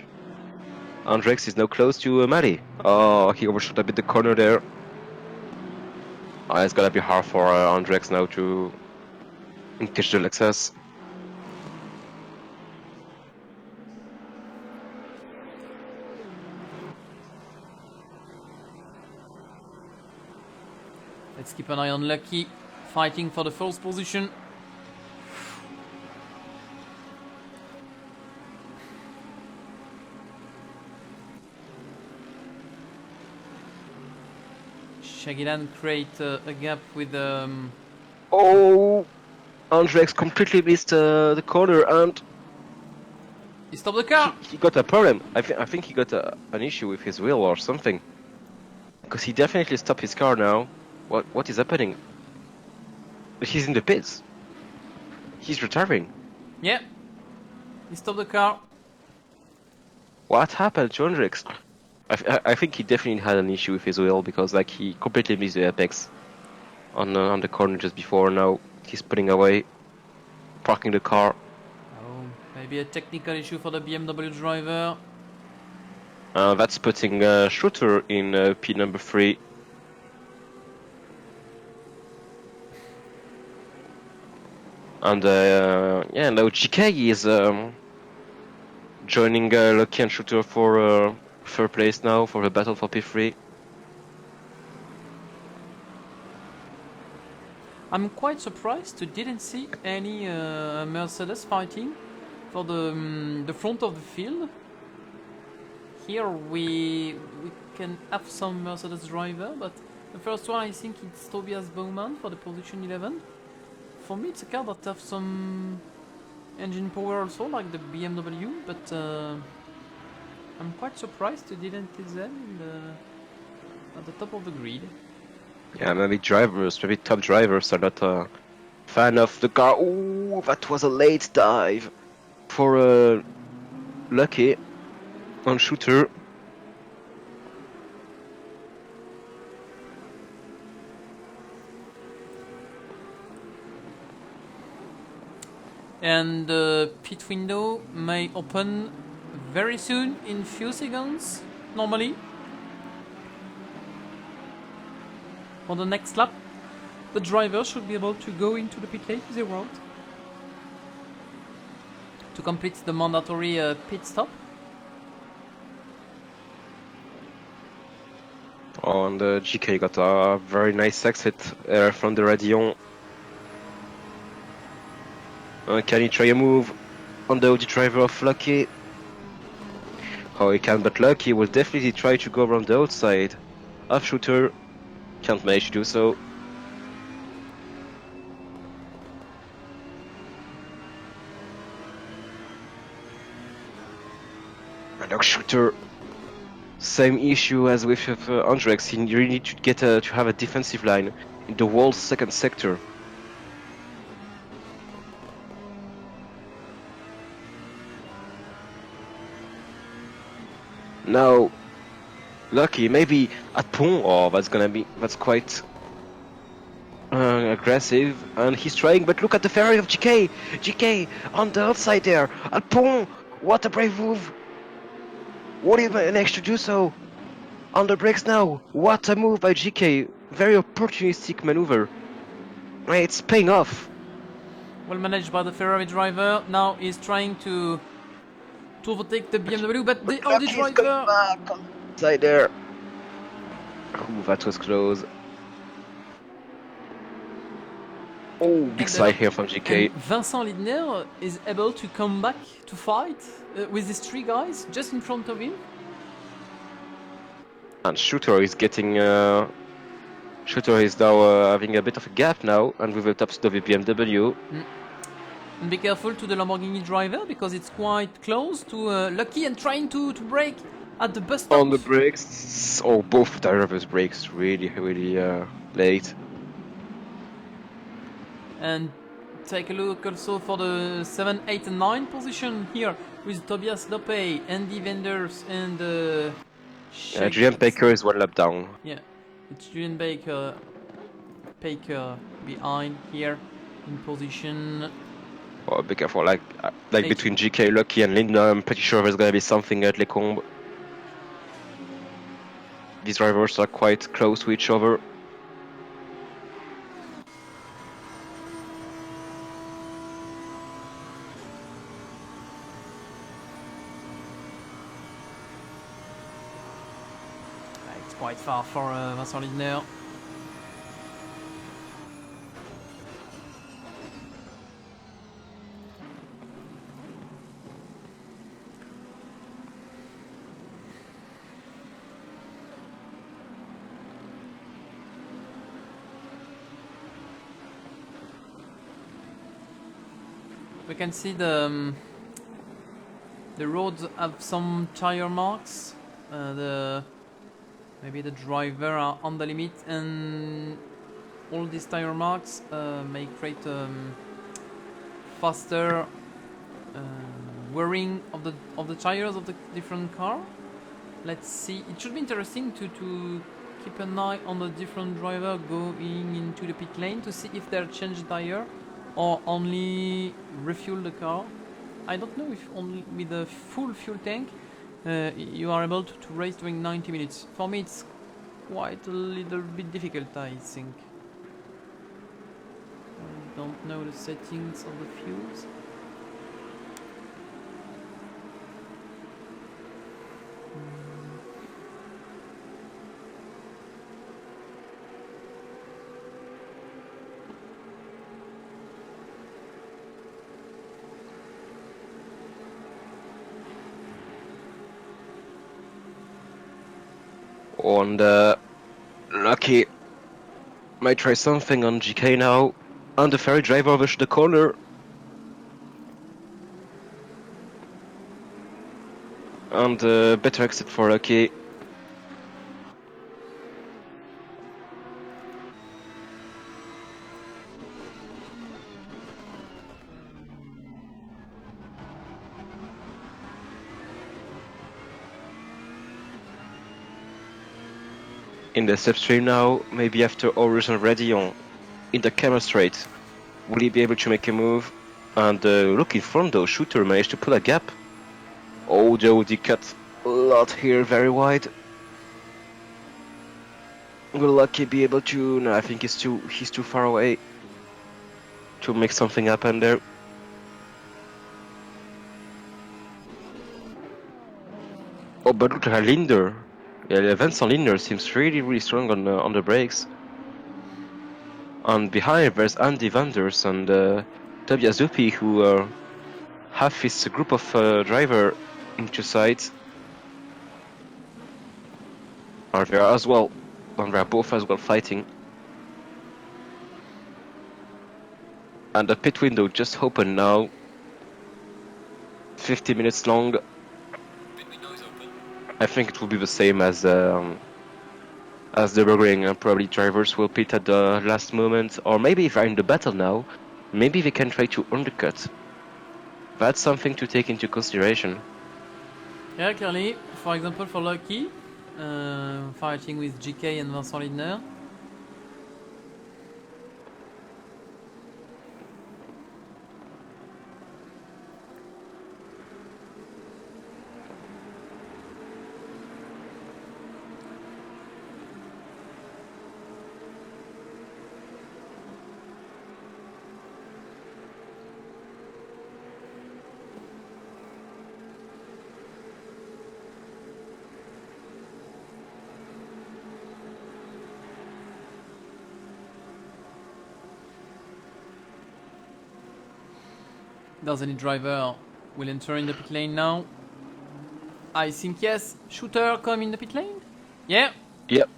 Andrex is now close to Mali. Oh, he overshot a bit the corner there. It's gonna be hard for Andrex now to catch the Lexus. Let's keep an eye on Lucky, fighting for the first position. Shagilan create a gap with Oh, Andrex completely missed the corner and he stopped the car. he got a problem. I think he got an issue with his wheel or something. Because he definitely stopped his car now. What is happening? He's in the pits. He's retiring. Yeah, he stopped the car. What happened to Andrex? I think he definitely had an issue with his wheel because like he completely missed the apex on the corner just before. Now he's putting away, parking the car. Oh, maybe a technical issue for the BMW driver. That's putting Shooter in P number 3. And yeah, now GK is joining Lucky and Shooter for third place now for the battle for P3. I'm quite surprised to didn't see any Mercedes fighting for the front of the field. Here we can have some Mercedes driver, but the first one I think it's Tobias Baumann for the position 11. For me it's a car that have some engine power also, like the BMW, but I'm quite surprised to didn't see them at the top of the grid. Yeah, maybe top drivers are not a fan of the car. Oh, that was a late dive for Lucky on Shooter. And the pit window may open very soon, in few seconds, normally. On the next lap, the driver should be able to go into the pit lane if they want to complete the mandatory pit stop. On the GK got a very nice exit from the Radion. Can he try a move on the Audi driver of Lucky? Oh, he can, but Lucky will definitely try to go around the outside of Shooter. Can't manage to do so. And now Shooter, same issue as with Andrex. He really need to get to have a defensive line in the whole second sector. Now, Lucky maybe at Pont. Oh, that's quite aggressive, and he's trying. But look at the Ferrari of GK. GK on the outside there at Pont. What a brave move! What he managed to do so on the brakes now. What a move by GK! Very opportunistic maneuver. It's paying off. Well managed by the Ferrari driver. Now he's trying to overtake the BMW, but the Audi driver. Back on the side there. Ooh, that was close. Oh, big side here from GK. And Vincent Lindner is able to come back to fight with these three guys just in front of him. And Shooter is getting. Shooter is now having a bit of a gap now, and with the top speed of the BMW. And be careful to the Lamborghini driver because it's quite close to Lucky and trying to brake at the bus stop. On the brakes. Oh, both drivers brakes really late. And take a look also for the 7, 8 and 9 position here with Tobias Lope, Andy Venders and Julian Baker is 1 lap down. Yeah, it's Julian Baker behind here in position. Oh, be careful, like between GK, Lucky and Linda, I'm pretty sure there's gonna be something at Les Combes. These drivers are quite close to each other. It's quite far for Vincent Lindner. we can see the roads have some tire marks. Maybe the driver are on the limit, and all these tire marks may create faster wearing of the tires of the different car. Let's see. It should be interesting to keep an eye on the different driver going into the pit lane to see if they're changed tire or only refuel the car. I don't know if only with a full fuel tank you are able to race during 90 minutes. For me it's quite a little bit difficult, I think. I don't know the settings of the fuels. On Lucky might try something on GK now. And the ferry driver over the corner. And better exit for Lucky. In the slipstream now, maybe after Horus and Radion in the camera straight, will he be able to make a move? And look in front though, Shooter managed to pull a gap. Oh, Joe, he cut a lot here, very wide. Will Lucky be able to? No, I think he's too far away to make something happen there. Oh, but look at Linder. Yeah, Vincent Linder seems really strong on the brakes. And behind there's Andy Vanders and Tobias Dupi, who have this group of driver into sight. Are there as well, and they're both as well fighting. And the pit window just opened now. 50 minutes long. I think it will be the same as the Burgering. Probably drivers will pit at the last moment, or maybe if they're in the battle now, maybe they can try to undercut. That's something to take into consideration. Yeah, clearly. For example, for Lucky, fighting with GK and Vincent Lindner. Does any driver will enter in the pit lane now? I think yes. Shooter come in the pit lane? Yeah. Yep.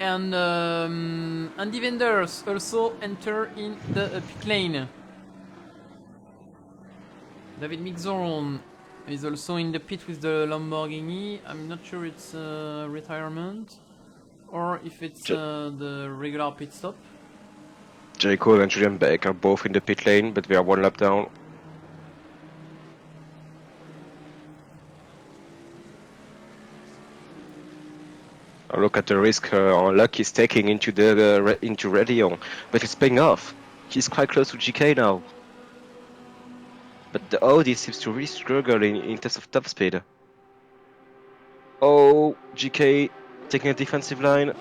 And defenders also enter in the pit lane. David Mixon is also in the pit with the Lamborghini. I'm not sure it's retirement or if it's the regular pit stop. J. Cole and Julian Beck are both in the pit lane, but they are one lap down. Look at the risk Luck is taking into into Radion, but it's paying off. He's quite close to GK now. But the Audi seems to really struggle in terms of top speed. Oh, GK taking a defensive line.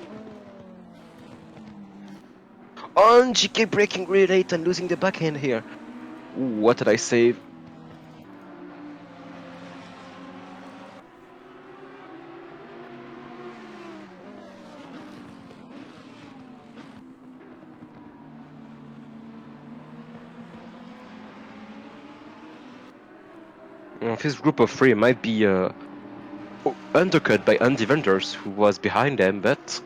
On GK braking really late and losing the backhand here. Ooh, what did I save? This group of three might be undercut by Andy Vendors, who was behind them, but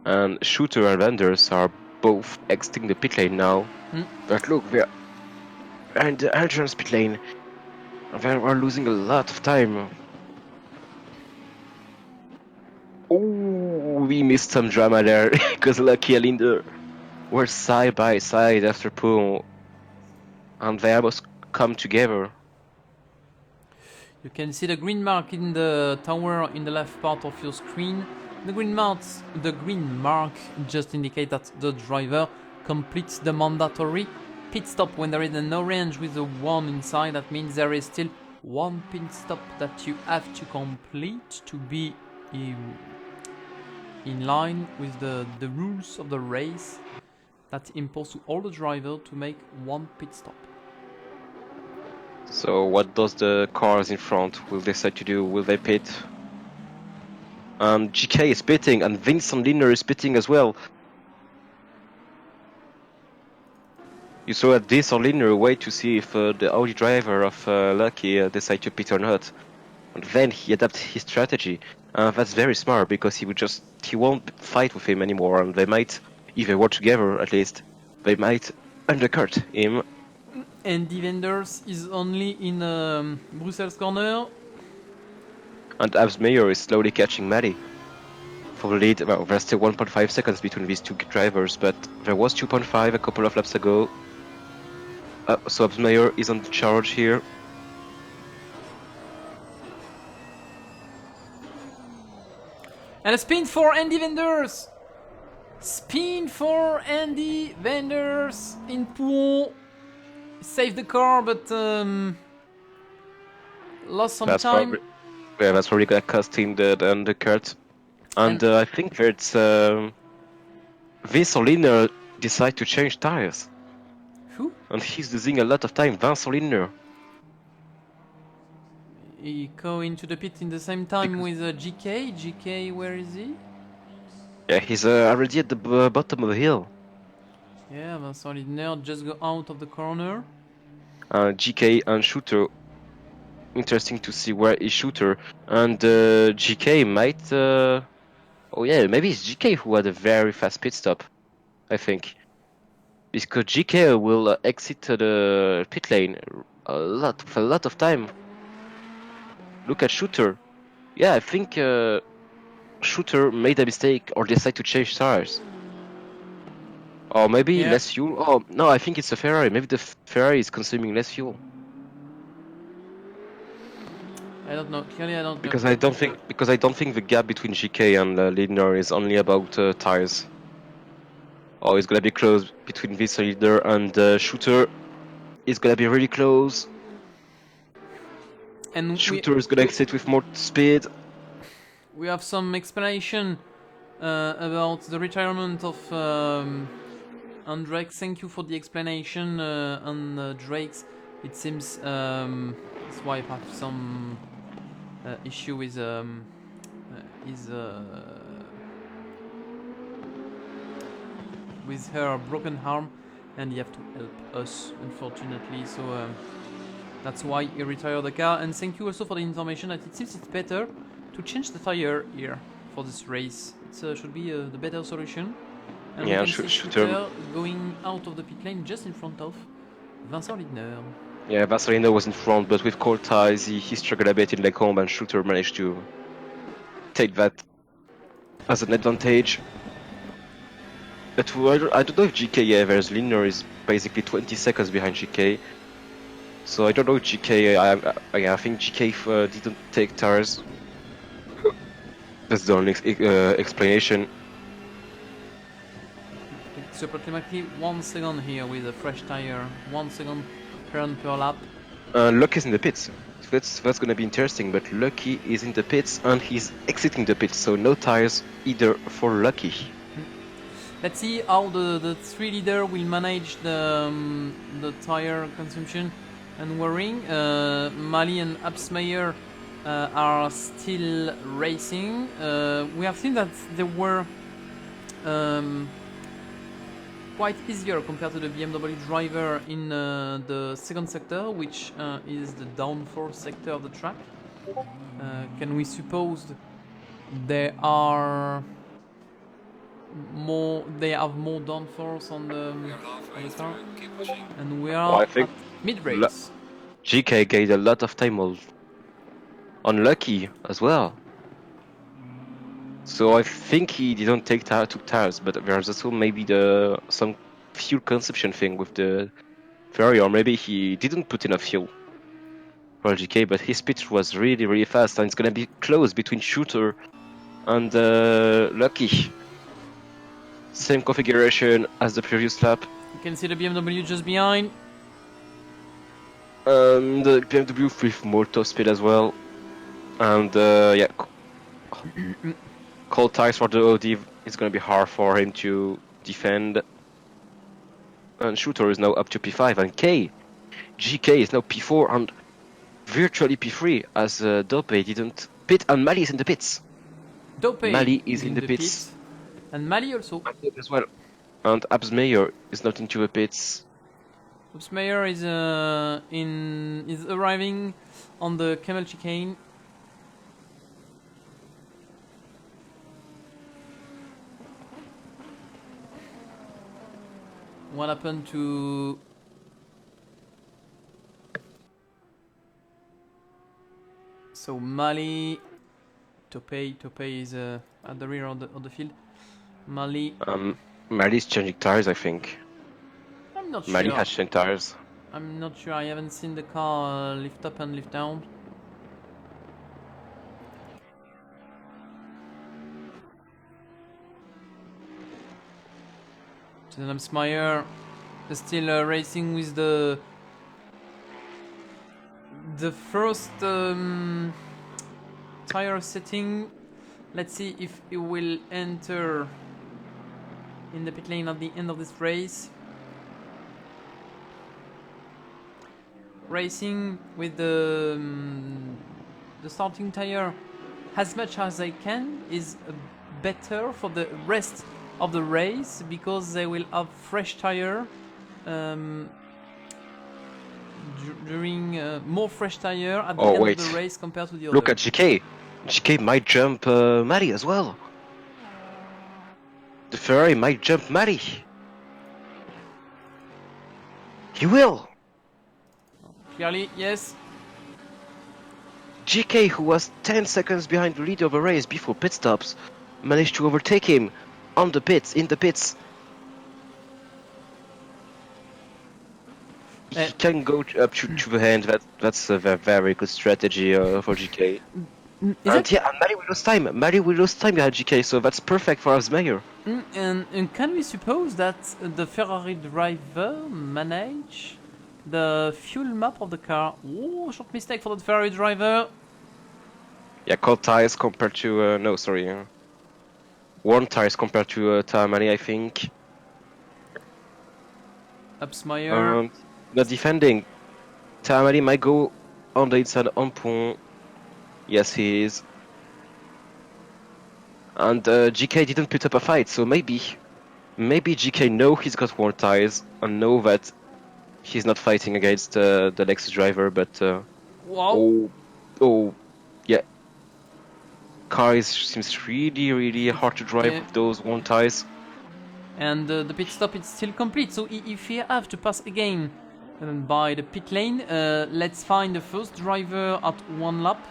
And Shooter and Vendors are both exiting the pit lane now. But look, we're in the entrance pit lane. We're losing a lot of time. Oh, we missed some drama there because Lucky and Linder were side by side after pool, and they almost come together. You can see the green mark in the tower in the left part of your screen. The green mark just indicates that the driver completes the mandatory pit stop. When there is an orange with a 1 inside, that means there is still one pit stop that you have to complete to be in line with the rules of the race that impose to all the drivers to make one pit stop. So what does the cars in front will decide to do? Will they pit? GK is pitting, and Vincent Lindner is pitting as well. You saw at this or Lindner wait to see if the Audi driver of Lucky decide to pit or not. And then he adapted his strategy. That's very smart because he won't fight with him anymore, and they might, if they work together at least, they might undercut him. And Defenders is only in Brussels corner. And Absmeyer is slowly catching Maddie for the lead. Well, there's still 1.5 seconds between these two drivers, but there was 2.5 a couple of laps ago. So Absmeyer is on the charge here. And a spin for Andy Vendors! Spin for Andy Vendors in pool. Saved the car, but lost some time. That's probably gonna cost him the undercut. And I think that Vincent Lindner decided to change tires. Who? And he's losing a lot of time, Vincent Lindner. He go into the pit in the same time with GK. GK, where is he? Yeah, he's already at the bottom of the hill. Yeah, Vincent Lindner just go out of the corner. GK and Shooter. Interesting to see where is Shooter. And GK might... Oh yeah, maybe it's GK who had a very fast pit stop, I think. Because GK will exit the pit lane a lot of time. Look at Shooter. Yeah, I think Shooter made a mistake or decided to change tires. Or maybe less fuel. Oh no, I think it's a Ferrari. Maybe the Ferrari is consuming less fuel. I don't know. Clearly, I don't know. Because I don't think the gap between GK and Lindner is only about tires. Oh, it's gonna be close between this Lindner and Shooter. It's gonna be really close. And Shooter is gonna exit with more speed. We have some explanation about the retirement of Drake. Thank you for the explanation on Drake's. It seems his wife has some issue with her broken arm, and he have to help us, unfortunately. So that's why he retired the car. And thank you also for the information that it seems it's better to change the tire here for this race. It should be the better solution. And yeah, we can see Shooter going out of the pit lane just in front of Vincent Lindner. Yeah, Vincent Lindner was in front, but with cold tires, he struggled a bit in the comb, and Shooter managed to take that as an advantage. But I don't know if GK, whereas Lindner is basically 20 seconds behind GK. So I don't know if GK, I think GK didn't take tires. That's the only explanation. It's approximately 1 second here with a fresh tire. 1 second per lap. Lucky's in the pits. That's gonna be interesting, but Lucky is in the pits and he's exiting the pits, so no tires either for Lucky. Let's see how the three leader will manage the tire consumption and wearing. Mali and Absmeyer are still racing. We have seen that they were quite easier compared to the BMW driver in the second sector, which is the downforce sector of the track. Can we suppose they are they have more downforce on the car, and we Well, are I think at mid race. GK gained a lot of time on Lucky as well. So I think he didn't took tires, but there's also maybe some fuel consumption thing with the Ferrari, or maybe he didn't put enough fuel for GK, but his pitch was really fast, and it's gonna be close between Shooter and Lucky. Same configuration as the previous lap. You can see the BMW just behind. The BMW with more top speed as well. And yeah, cold tires for the Audi. It's gonna be hard for him to defend. And Shooter is now up to P5, and GK is now P4 and virtually P3 as Dope didn't pit, and Mali is in the pits. Dope Mali is in the pits. pit. And Mali also. As well. And Absmeyer is not into the pits. Upsmeyer is arriving on the camel chicane. What happened to so Mali? Tope is at the rear of the field. Mali. Mali's changing tires, I think. I'm not Mali sure. has changed tires. I'm not sure. I haven't seen the car lift up and lift down. Smyer is still racing with the first tire setting. Let's see if he will enter in the pit lane at the end of this race. Racing with the starting tire as much as I can is better for the rest of the race because they will have fresh tire during more fresh tire at the end of the race compared to the other. Look at GK. GK might jump Mali as well. The Ferrari might jump Mali. He will. Clearly, yes. GK, who was 10 seconds behind the leader of the race before pit stops, managed to overtake him in the pits. He can go up to the end. That's a very good strategy for GK. And Mali will lose time. Mali will lose time behind GK, so that's perfect for Asmeyer. And can we suppose that the Ferrari driver managed the fuel map of the car? Oh, short mistake for the Ferrari driver. Yeah, cold tires compared to warm tires compared to Tamani, I think. Upsmeyer. The defending. Tamani might go on the inside on point. Yes, he is. And GK didn't put up a fight, so maybe GK know he's got warm tires and know that he's not fighting against the Lexus driver, but wow. Oh, yeah. Car seems really hard to drive with those warm tires. And the pit stop is still complete, so if you have to pass again by the pit lane, let's find the first driver at one lap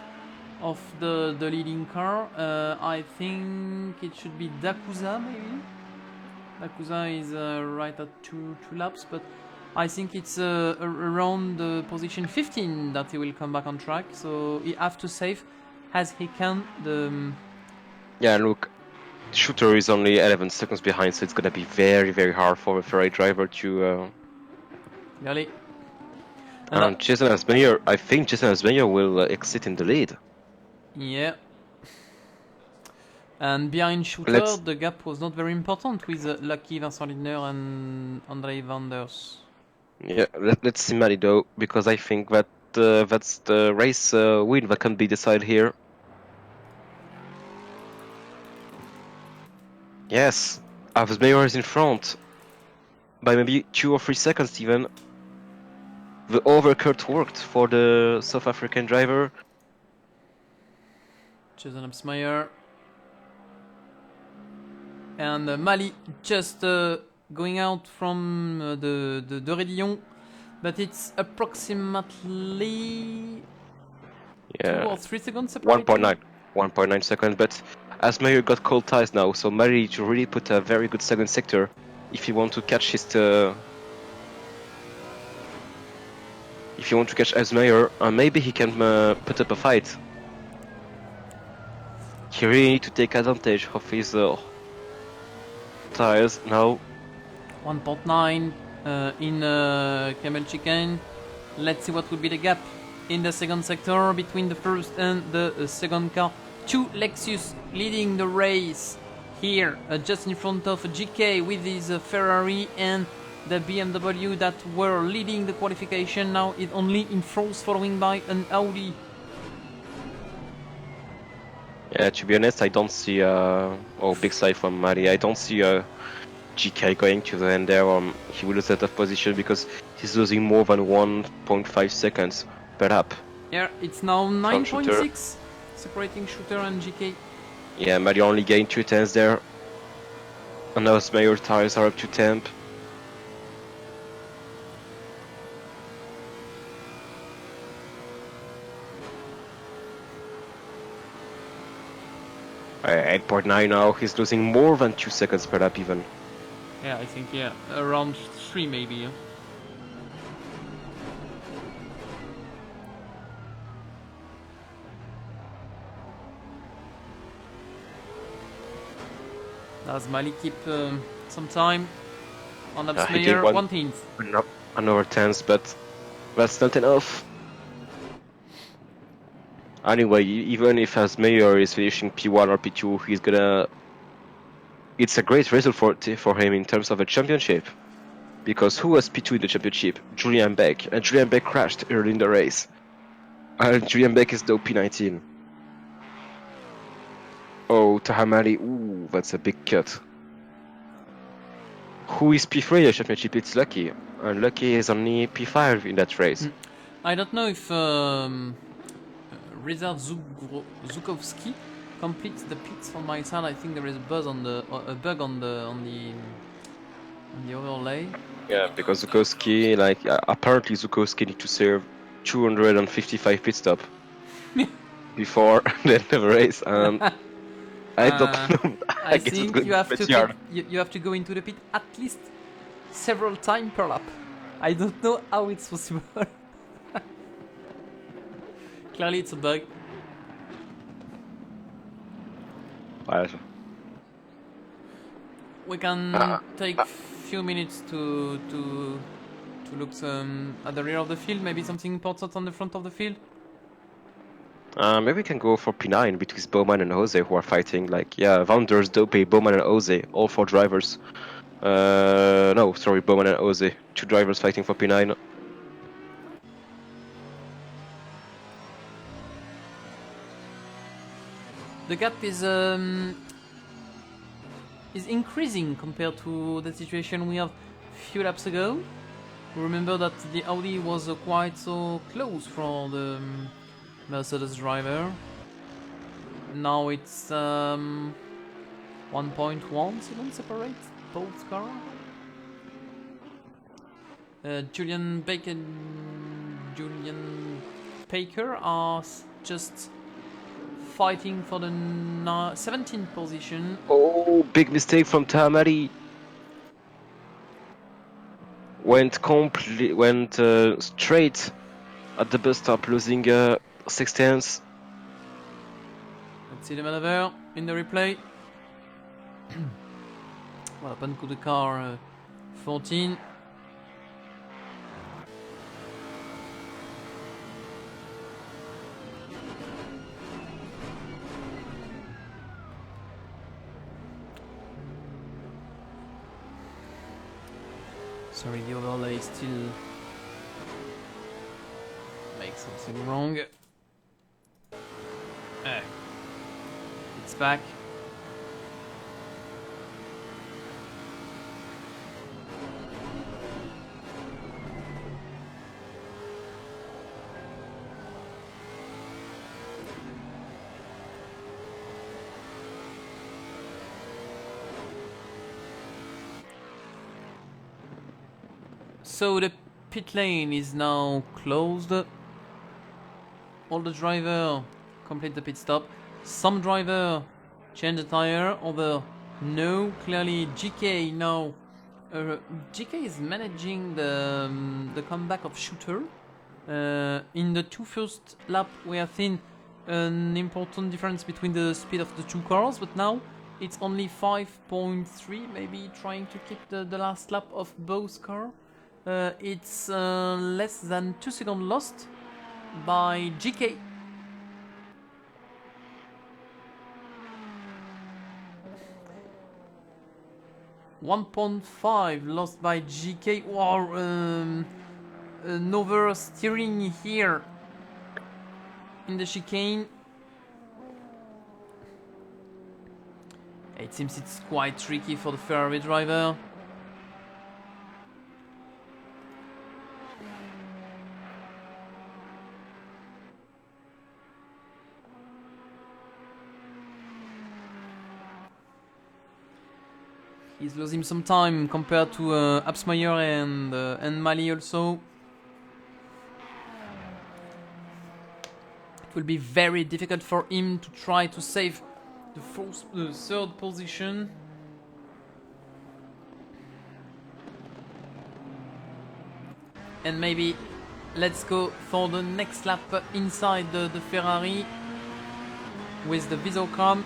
of the leading car. I think it should be Dakusa, maybe. Dakusa is right at two laps, but I think it's around position 15 that he will come back on track. So he have to save as he can the. Yeah, look, Shooter is only 11 seconds behind, so it's gonna be very hard for a Ferrari driver to. Really. And Jason Asmeyer, I think Jason Asmeyer will exit in the lead. Yeah. And behind Shooter, the gap was not very important with Lucky, Vincent Lindner, and André Vanders. Yeah, let's see Mali though, because I think that that's the race win that can be decided here. Yes, Avsmeyer is in front by maybe 2 or 3 seconds even. The overcut worked for the South African driver. Jason Upsmeyer. and Mali just going out from the Rédillon, but it's approximately 2 or 3 seconds separated. 1.9 seconds, but as Mayer got cold ties now, so Mali to really put a very good second sector if you want to catch his if you want to catch Asmeyer, maybe he can put up a fight. He really need to take advantage of his tires now. 1.9 in Camel Chicken. Let's see what will be the gap in the second sector between the first and the second car. 2 Lexus leading the race here, just in front of GK with his Ferrari, and the BMW that were leading the qualification now is only in France, following by an Audi. Yeah, to be honest, I don't see big side from Mali. I don't see GK going to the end there. He will lose out of position because he's losing more than 1.5 seconds per lap. Yeah, it's now 9.6 separating Shooter and GK. Yeah, Mali only gained 2 tenths there. And now Mayer tires are up to temp. At 8.9 now, he's losing more than 2 seconds per lap even. Yeah, I think, yeah, around 3 maybe. Yeah. Does Mali keep some time on Absmeyer? 1/10. Another 10th, but that's not enough. Anyway, even if Asmeyer is finishing P1 or P2, he's gonna... It's a great result for him in terms of a championship. Because who was P2 in the championship? Julian Beck. And Julian Beck crashed early in the race. And Julian Beck is now P19. Oh, Tahamali. Ooh, that's a big cut. Who is P3 in the championship? It's Lucky. And Lucky is only P5 in that race. I don't know if Rizard Zukowski completes the pits on my side. I think there is a bug on the overlay. Yeah, because Zukowski, apparently Zukowski need to serve 255 pit stop before the end of the race, and I don't know. I think you have to go into the pit at least several times per lap. I don't know how it's possible. Clearly, it's a bug. We can take a few minutes to look at the rear of the field. Maybe something important on the front of the field. Maybe we can go for P9 between Bowman and Jose, who are fighting. Vanders, Dope, Bowman and Jose, all 4 drivers. No, sorry, Bowman and Jose, 2 drivers fighting for P9. The gap is increasing compared to the situation we have a few laps ago. Remember that the Audi was quite so close for the Mercedes driver. Now it's 1.1 seconds separate both cars. Julian Baker and Julian Paker are just fighting for the 17th position. Oh, big mistake from Tamari. Went straight at the bus stop, losing 6 tenths. Let's see the maneuver in the replay. What happened to the car 14? Sorry, the overlay still makes something wrong. It's back. So the pit lane is now closed. All the driver complete the pit stop. Some driver change the tire, other no. Clearly GK now. GK is managing the comeback of Shooter. In the two first lap we have seen an important difference between the speed of the two cars, but now it's only 5.3, maybe trying to keep the last lap of both cars. It's less than 2 seconds lost by GK. .5 lost by GK. Wow, an oversteering here in the chicane. It seems it's quite tricky for the Ferrari driver. He's losing some time compared to Absmeyer and Mali also. It will be very difficult for him to try to save the third position. And maybe let's go for the next lap inside the Ferrari with the Visocam.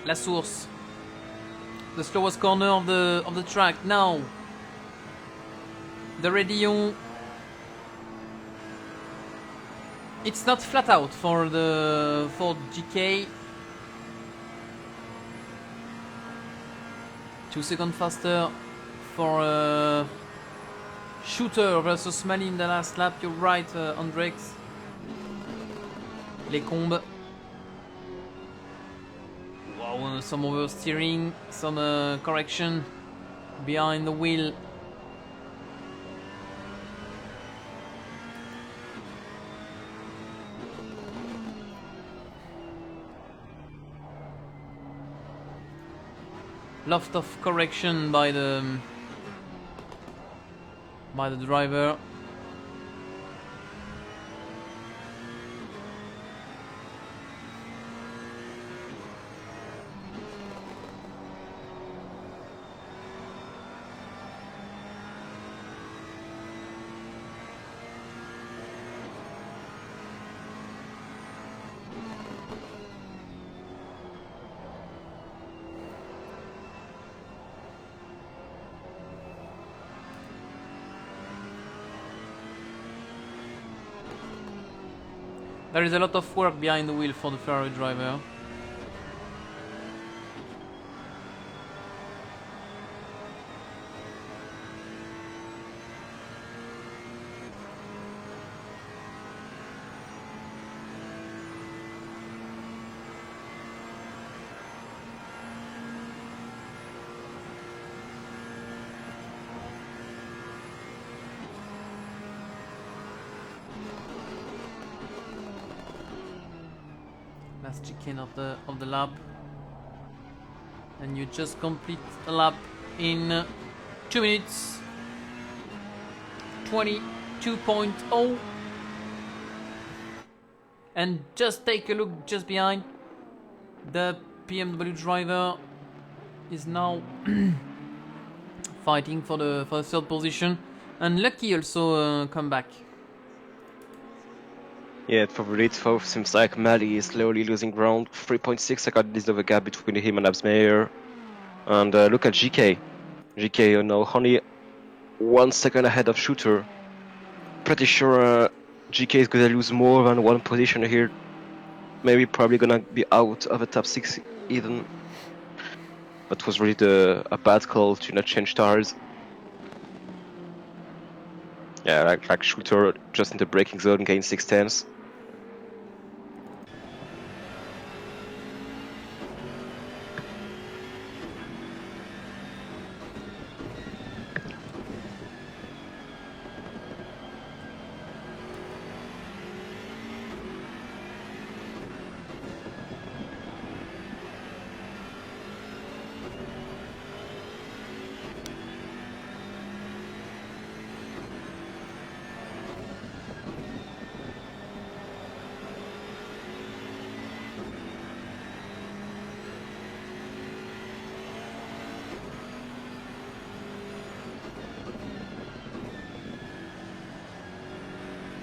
La Source, the slowest corner of the track. Now the Rédillon. It's not flat out for GK. 2 seconds faster for Shooter versus Mali in the last lap. You're right, Andrex. Les Combes. Wow, some oversteering, some correction behind the wheel. Lot of correction by the driver. There is a lot of work behind the wheel for the Ferrari driver. Last chicane of the lap, and you just complete a lap in 2 minutes 22.0. And just take a look just behind. The BMW driver is now fighting for the third position, and Lucky also come back. Yeah, probably it seems like Mali is slowly losing ground. 3.6 seconds of a gap between him and Absmeyer. And look at GK. GK now only 1 second ahead of Shooter. Pretty sure GK is gonna lose more than 1 position here. Maybe probably gonna be out of the top 6 even. That was really a bad call to not change tires. Yeah, like Shooter just in the braking zone gained 6/10.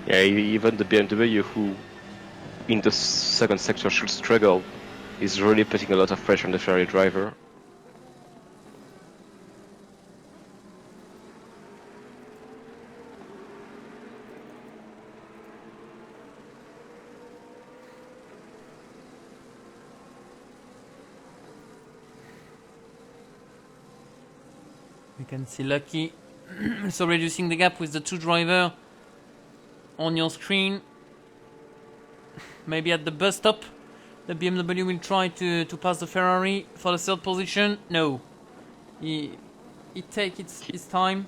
Yeah, even the BMW, who in the second sector should struggle, is really putting a lot of pressure on the Ferrari driver. You can see Lucky so reducing the gap with the two driver on your screen. Maybe at the bus stop, the BMW will try to pass the Ferrari for the third position. No, it takes its time.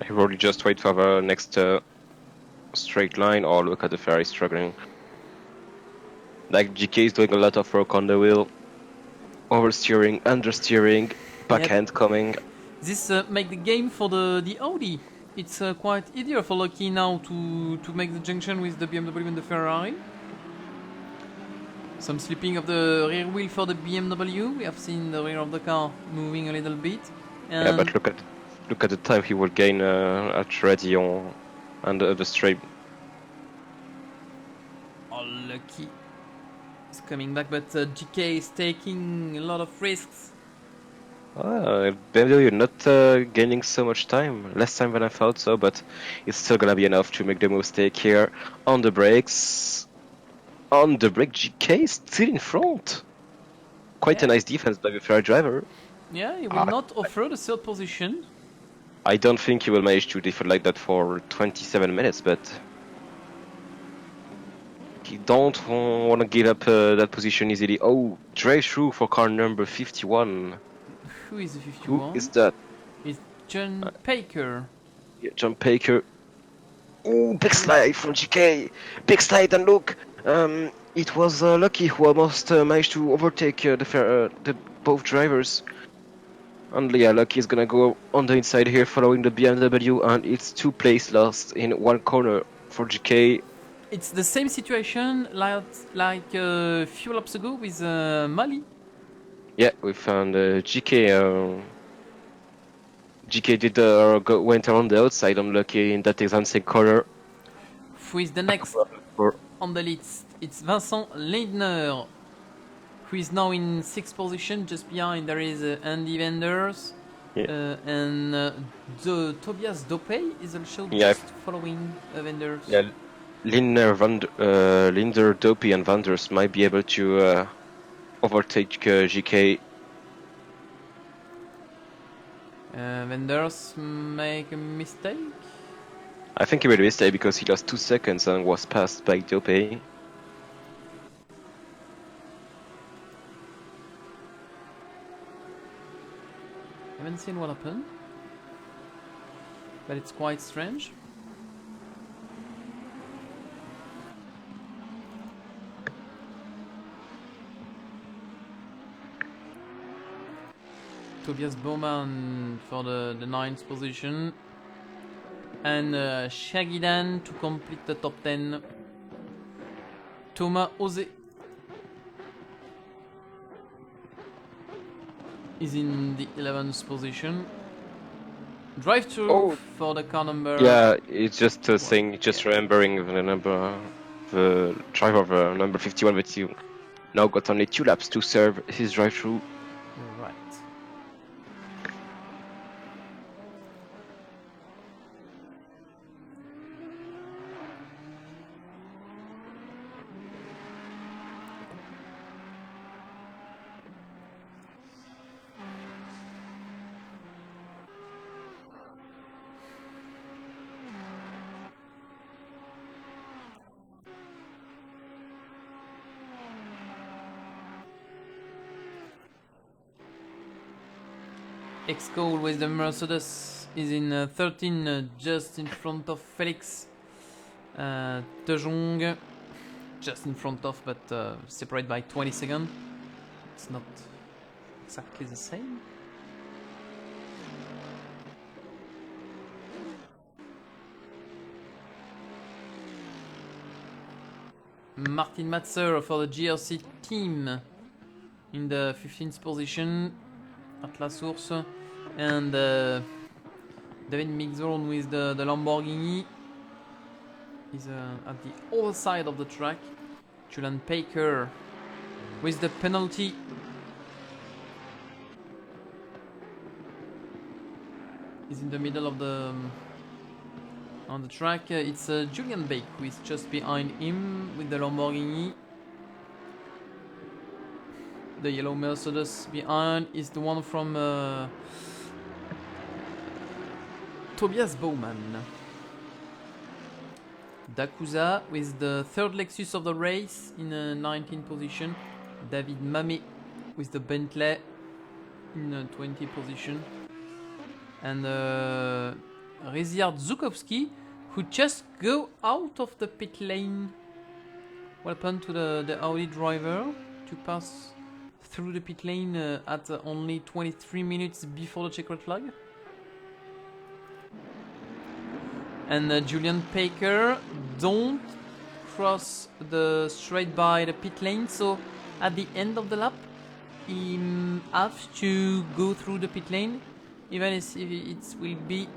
He probably just wait for the next straight line, or look at the Ferrari struggling. Like GK is doing a lot of work on the wheel, oversteering, understeering, backhand coming. This make the game for the Audi. It's quite easier for Lucky now to make the junction with the BMW and the Ferrari. Some slipping of the rear wheel for the BMW. We have seen the rear of the car moving a little bit. And Yeah, but look at the time he will gain at ready on and the straight. oh, Lucky is coming back, but GK is taking a lot of risks. BMW not gaining so much time, less time than I thought so, but it's still gonna be enough to make the mistake here. On the brakes, GK is still in front. Quite a nice defense by the Ferrari driver. Yeah, he will not offer the third position. I don't think he will manage to defend like that for 27 minutes, but he don't want to give up that position easily. Oh, drive through for car number 51. Who is the 51? Who is that? It's John Paker. Yeah, John Paker. Oh, big slide from GK. Big slide, and look, it was Lucky who almost managed to overtake the both drivers. And yeah, Lucky is gonna go on the inside here, following the BMW, and it's 2 places lost in one corner for GK. It's the same situation like a few laps ago with Mali. Yeah, we found GK. GK did went around the outside on Lucky in that exact same corner. Who is the next on the list? It's Vincent Lindner, who is now in 6th position. Just behind there is Andy Wenders. Yeah. And Tobias Dopey is also Yeah. just following Wenders. Yeah, Linder, Dopey, and Vanders might be able to overtake GK. Wenders make a mistake. I think he made a mistake because he lost 2 seconds and was passed by Dopey. Haven't seen what happened, but it's quite strange. Tobias Bowman for the 9th position, and Shagidan to complete the top 10. Thomas Ose is in the 11th position. Drive through for the car number. Yeah, it's just a thing, just remembering the number, the driver of number 51, but he now got only 2 laps to serve his drive through. Right. X-Cole with the Mercedes is in 13, just in front of Felix. De Jong just in front of, but separated by 20 seconds. It's not exactly the same. Martin Matzer for the GRC team in the 15th position at La Source, and David Mixon with the Lamborghini is at the other side of the track. Julian Paker with the penalty. He's in the middle of the on the track. It's Julian Bake who is just behind him with the Lamborghini. The yellow Mercedes behind is the one from Tobias Bowman. Dakusa with the third Lexus of the race in 19th position. David Mamet with the Bentley in 20th position. And Ryszard Zukowski, who just go out of the pit lane. What happened to the Audi driver to pass through the pit lane at only 23 minutes before the checkered flag? And Julian Paker don't cross the straight by the pit lane, so at the end of the lap he has to go through the pit lane, even if it will be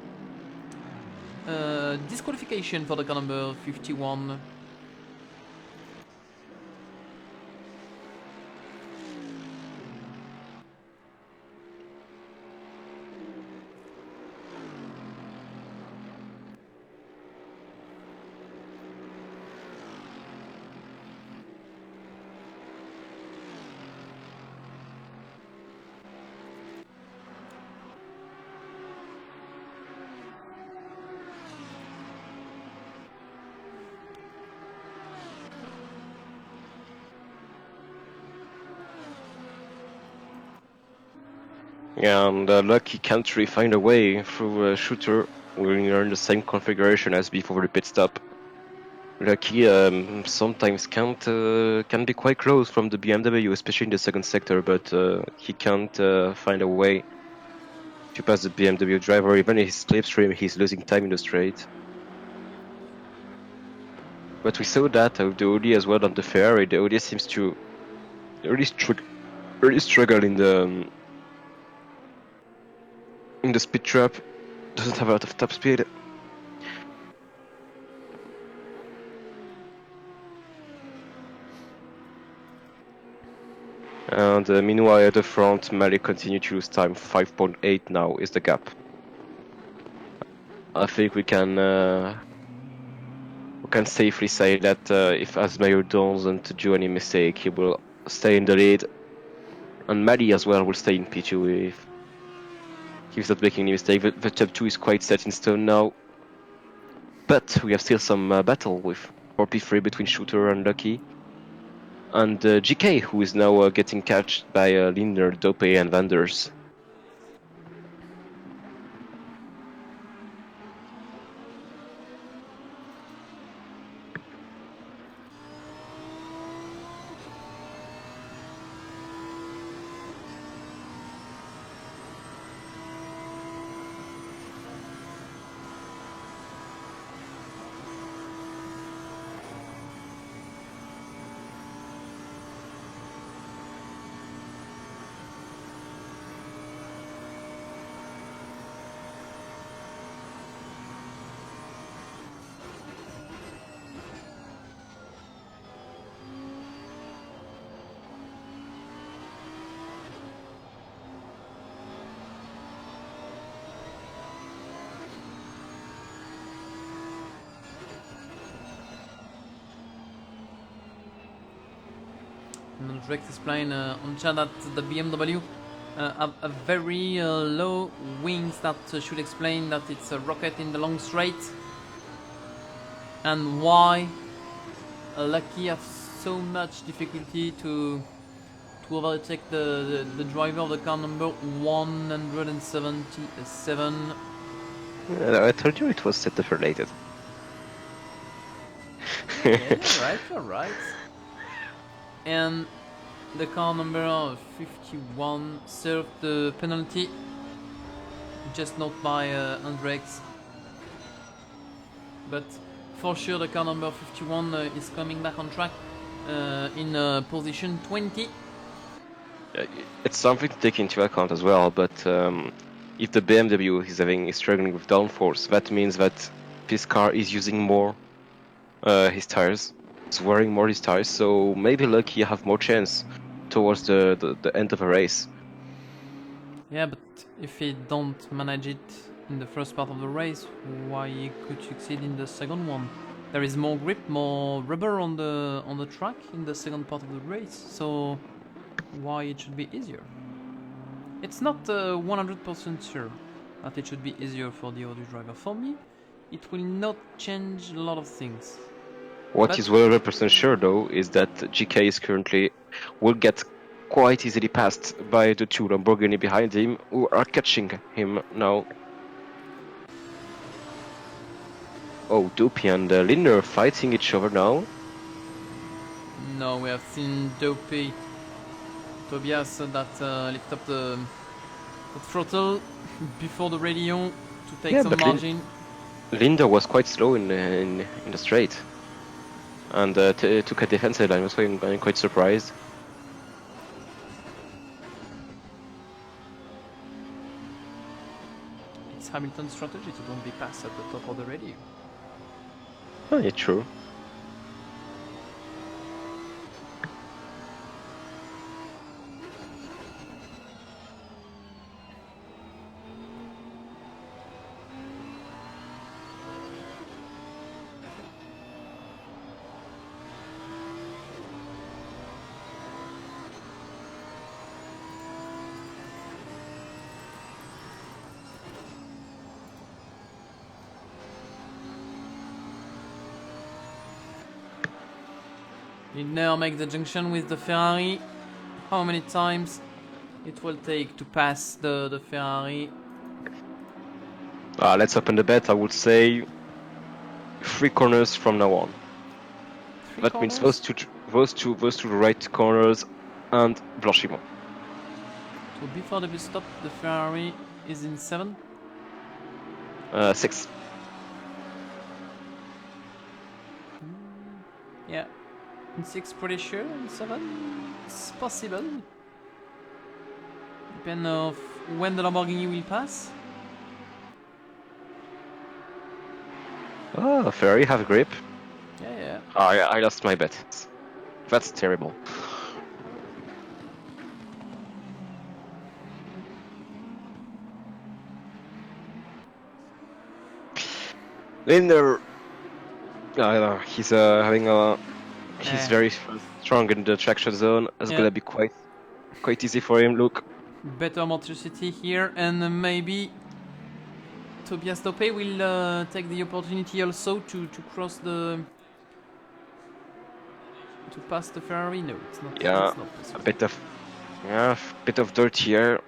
disqualification for the car number 51. Yeah, and Lucky can't really find a way through a shooter when you're in the same configuration as before the pit stop. Lucky sometimes can be quite close from the BMW, especially in the second sector, but he can't find a way to pass the BMW driver. Even in his slipstream, he's losing time in the straight. But we saw that with the Audi as well on the Ferrari. The Audi seems to really struggle in the speed trap. Doesn't have a lot of top speed. And meanwhile at the front, Mali continue to lose time. 5.8 now is the gap. I think we can safely say that if Asmayer doesn't do any mistake, he will stay in the lead. And Mali as well will stay in P2 if he's not making any mistake. The top 2 is quite set in stone now. But we have still some battle with 4P3 between Shooter and Lucky. And GK, who is now getting catched by Lindner, Dope, and Vanders. Rex explained on chat that the BMW have a very low wings that should explain that it's a rocket in the long straight, and why Lucky has so much difficulty to overtake the driver of the car number 177. I told you it was setup related. Yeah, you're right. And the car number 51 served the penalty, just not by Andrex. But for sure the car number 51 is coming back on track in position 20. It's something to take into account as well, but if the BMW is struggling with downforce, that means that this car is using more his tires. He's wearing more his tires, so maybe Lucky have more chance towards the end of a race. Yeah, but if he don't manage it in the first part of the race, why he could succeed in the second one? There is more grip, more rubber on the track in the second part of the race, so why it should be easier? It's not 100% sure that it should be easier for the Audi driver. For me, it will not change a lot of things. What But is 100% sure though is that GK is currently will get quite easily passed by the two Lamborghini behind him, who are catching him now. Oh, Dopey and Lindner fighting each other now. no, we have seen Dopey Tobias that lift up the throttle before the radio to take Yeah, some but margin. Linder was quite slow in the straight, and took a defensive line. So I'm quite surprised. It's Hamilton's strategy to don't be passed at the top of the radio. Oh, yeah, true. He now make the junction with the Ferrari. How many times it will take to pass the Ferrari? Let's open the bet. I would say 3 corners from now on. Three That means corners? those two right corners and Blanchiment. So before the pit stop, the Ferrari is in 7. 6. Yeah, in 6 pretty sure, in 7 it's possible. Depend of when the Lamborghini will pass. Oh, Ferrari have grip. Yeah. I lost my bet. That's terrible. Linder, he's having a. He's very strong in the traction zone. It's gonna be quite easy for him. Look. Better motricity here, and maybe Tobias Dope will take the opportunity also to cross the. To pass the Ferrari? No, it's not. Yeah, It's not possible. a bit of dirt here.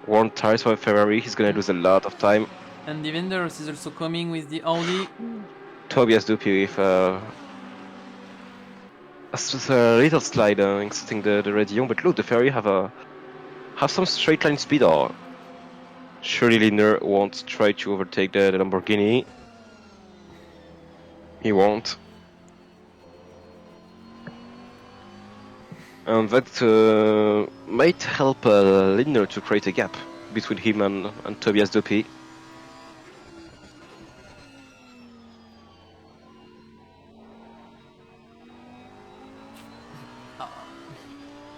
Worn tires for Ferrari. He's gonna lose a lot of time. And the Vendors is also coming with the Audi. Tobias Dupuy with a little slide exiting the radio, but look, the Ferrari have some straight line speed. Or surely Linder won't try to overtake the Lamborghini. He won't. And that might help Linder to create a gap between him and Tobias Dupuy.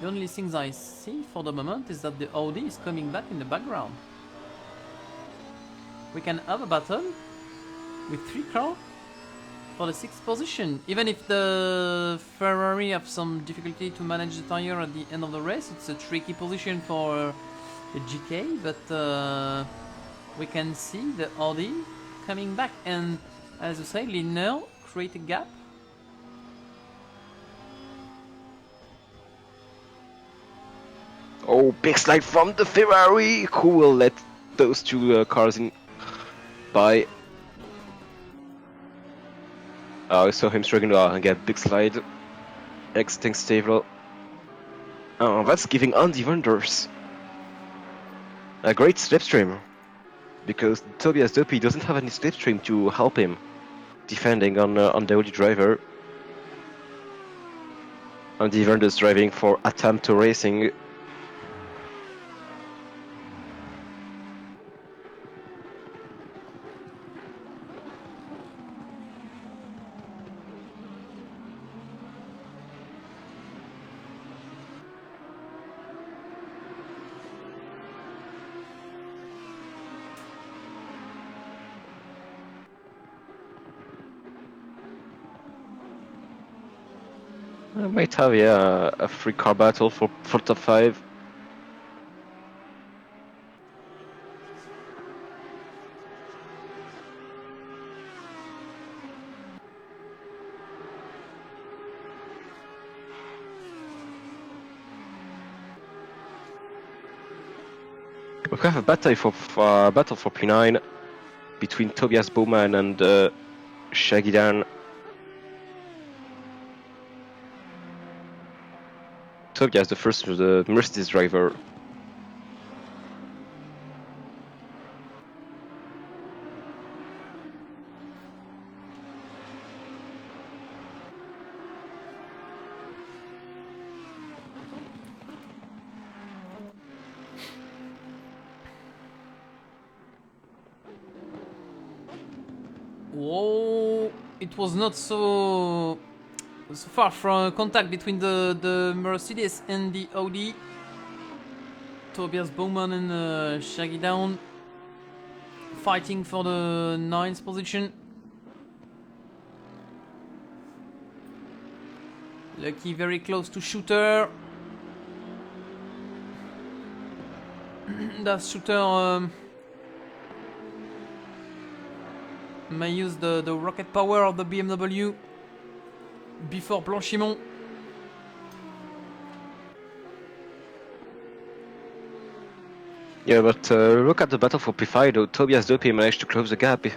The only things I see for the moment is that the Audi is coming back in the background. We can have a battle with 3 cars for the 6th position. Even if the Ferrari have some difficulty to manage the tire at the end of the race, it's a tricky position for the GK, but we can see the Audi coming back, and as you say, Linder create a gap. Oh, big slide from the Ferrari! Who will let those two cars in by? I saw him struggling and get big slide. Exiting stable. Oh, that's giving Andy Wonders a great slipstream. Because Tobias Dupuy doesn't have any slipstream to help him defending on the Audi driver. Andy Wonders driving for attempt to racing. I might have, yeah, a free car battle for top 5. We have a battle for P9 between Tobias Bowman and Shaggy Dan. Tobias, the Mercedes driver. Whoa! It was not so far from contact between the Mercedes and the Audi. Tobias Bowman and Shaggy Down fighting for the 9th position. Lucky very close to Shooter. That Shooter may use the rocket power of the BMW before Blanchimont. Yeah, but look at the battle for P5 though. Tobias Dopey managed to close the gap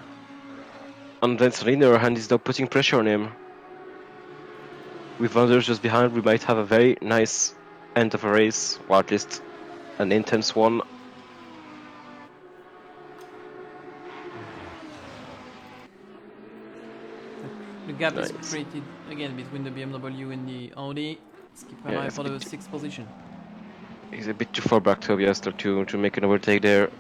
on Vincent Liner and is now putting pressure on him. With others just behind, we might have a very nice end of a race, or at least an intense one. The gap Nice. is created again between the BMW and the Audi. Let's keep an eye for the 6th position. He's a bit too far back, Tobias, to make an overtake there.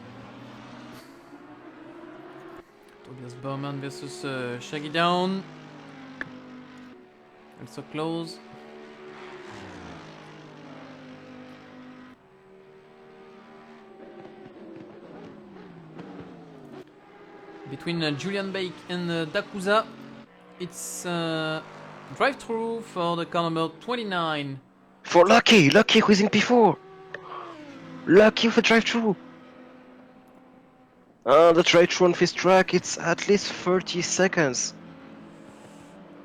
Tobias Bowman versus Shaggy Down. Also close. Between Julian Bake and Dakusa, it's drive-through for the car number 29. For Lucky who is in P4. Lucky with the drive-through. The drive-through on this track, it's at least 30 seconds.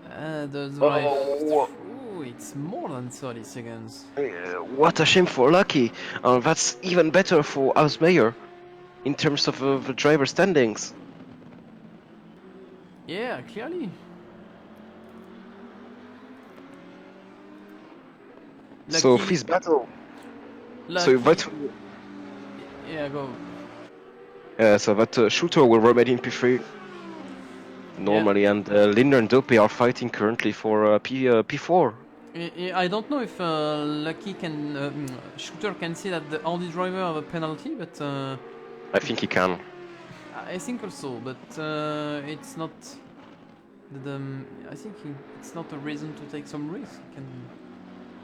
The drive-through, it's more than 30 seconds. What a shame for Lucky. That's even better for Ausmeyer in terms of the driver standings. Yeah, clearly. So Lucky- this battle. Lucky- So that. Yeah, go. So that Shooter will remain in P3 normally, and Linder and Dope are fighting currently for P4. I don't know if Lucky can, Shooter can see that the Audi driver have a penalty, but I think he can. I think also, but it's not. I think it's not a reason to take some risk. You can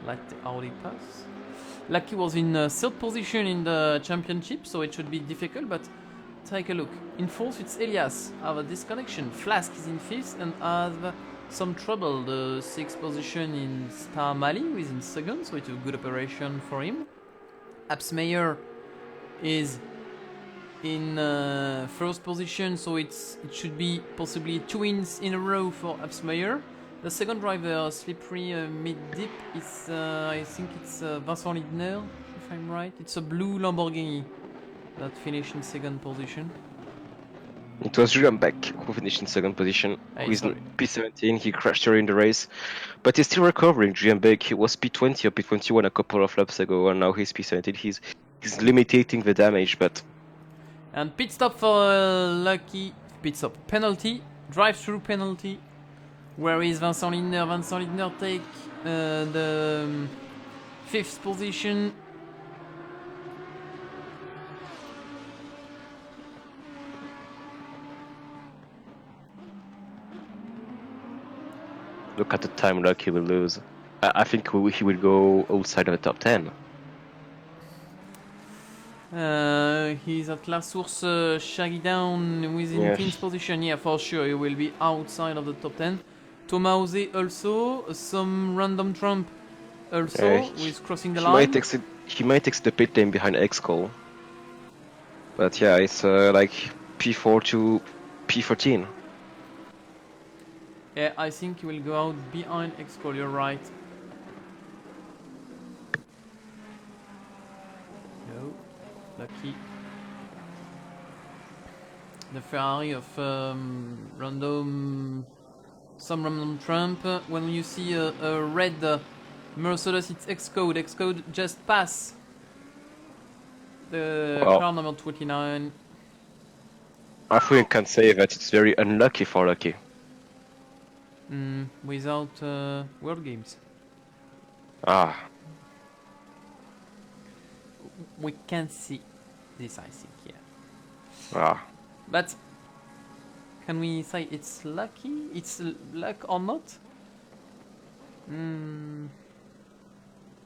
let the Audi pass. Lucky was in 3rd position in the championship, so it should be difficult. But take a look. In 4th, it's Elias. Have a disconnection. Flask is in 5th and have some trouble. The 6th position in Star Mali, who is in 2nd, so it's a good operation for him. Absmeyer is in 1st position, so it should be possibly 2 wins in a row for Absmeyer. The second driver, slippery mid-dip, is I think it's Vincent Lindner, if I'm right. It's a blue Lamborghini that finished in 2nd position. It was Julian Beck who finished in 2nd position, who is in P17. He crashed during the race, but he's still recovering. Julian Beck, he was P20 or P21 a couple of laps ago, and now he's P17. He's limiting the damage, but. And pit stop for Lucky. Pit stop penalty, drive-through penalty. Where is Vincent Lindner? Vincent Lindner take the 5th position. Look at the time Lucky will lose. I think he will go outside of the top 10. He's at La Source, Shaggy Down within 10th position. Yeah, for sure, he will be outside of the top 10. Tomause also, some random Trump also, he, with crossing the he line. he might exit the pit lane behind X-Call. But yeah, it's like P4 to P14. Yeah, I think he will go out behind X-Call, you're right. No, lucky. The Ferrari of some random Trump. When you see a red Mercedes, it's Xcode. Xcode just pass the Well, car number 29. I think I can say that it's very unlucky for Lucky. Without World Games. Ah, We can see this, I think, yeah. ah. But can we say it's lucky? It's luck or not?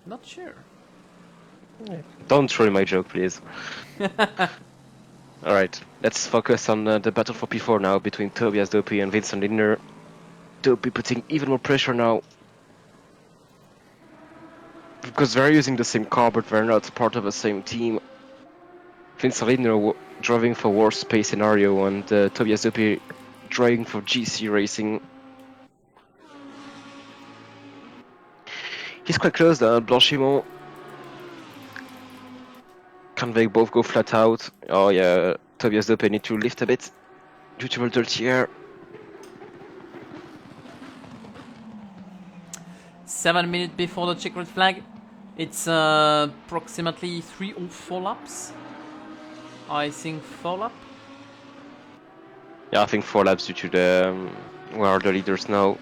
Not sure. Don't ruin my joke, please. Alright, let's focus on the battle for P4 now between Tobias Dopey and Vincent Lindner. Dopey putting even more pressure now. Because they're using the same car, but they're not part of the same team. Vincent Lindner driving for worst space scenario, and Tobias Dopey driving for GC Racing. He's quite close, Blanchimont. Can they both go flat out? Oh yeah, Tobias Dopey need to lift a bit due to the dirty air. 7 minutes before the checkered flag. It's approximately 3 or 4 laps. I think 4 laps. Yeah, I think 4 laps due to the where are the leaders now.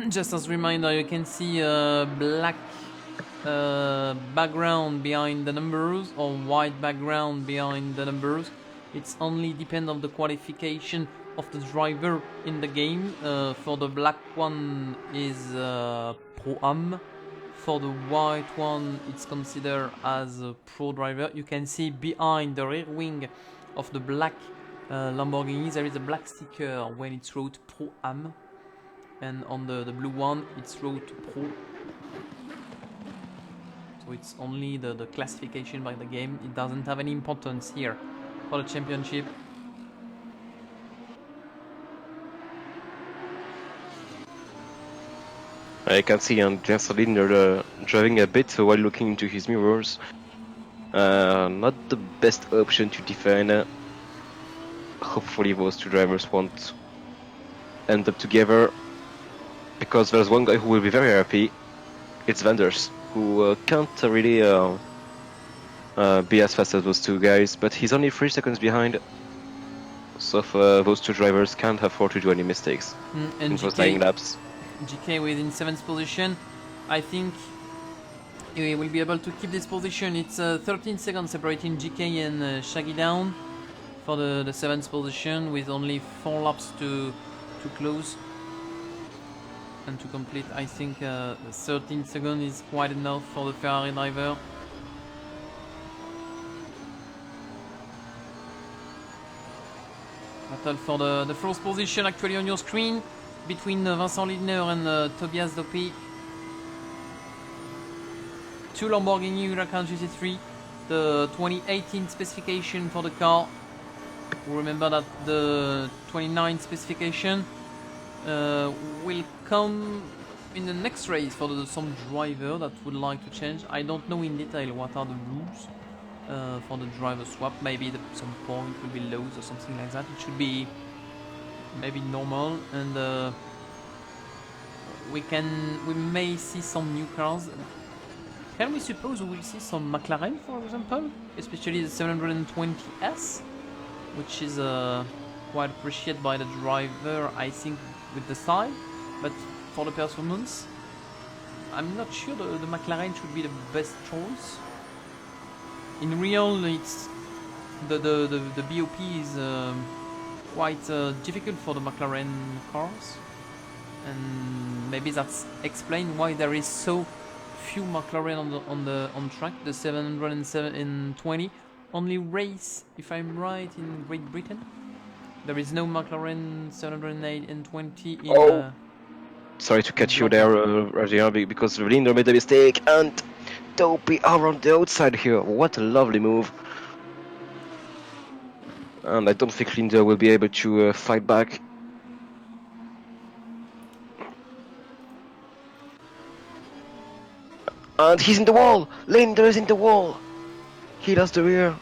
Just as a reminder, you can see a black background behind the numbers or white background behind the numbers. It's only depend on the qualification of the driver in the game. For the black one is Pro-Am. For the white one, it's considered as a pro driver. You can see behind the rear wing of the black Lamborghini there is a black sticker when it's wrote Pro-Am. And on the blue one, it's wrote Pro. So it's only the classification by the game. It doesn't have any importance here for the championship. I can see Vincent Lindner driving a bit while looking into his mirrors. Not the best option to defend. Hopefully those two drivers won't end up together. Because there's one guy who will be very happy. It's Vanders, who can't really be as fast as those two guys, but he's only 3 seconds behind. So those two drivers can't afford to do any mistakes And in those dying laps. GK within 7th position. I think he will be able to keep this position. It's 13 seconds separating GK and Shaggy down for the 7th position with only 4 laps to close. And to complete, I think 13 seconds is quite enough for the Ferrari driver. Battle for the first position actually on your screen between Vincent Lindner and Tobias Dopey. 2 Lamborghini Huracan GT3, the 2018 specification for the car. Remember that the 29 specification will come in the next race for some driver that would like to change. I don't know in detail what are the rules for the driver swap. Maybe some point will be lows or something like that. It should be maybe normal, and we may see some new cars. Can we suppose we will see some McLaren, for example, especially the 720S, which is quite appreciated by the driver, I think, with the side, but for the performance, I'm not sure the McLaren should be the best choice. In real, it's the BOP is quite difficult for the McLaren cars, and maybe that's explained why there is so few McLaren on track. The 720 only race, if I'm right, in Great Britain. There is no McLaren 708 and 20 in. Oh. Sorry to catch you block. there, Rajian, because Linder made a mistake and Dopey are on the outside here. What a lovely move. And I don't think Linder will be able to fight back. And he's in the wall! Linder is in the wall! He lost the rear.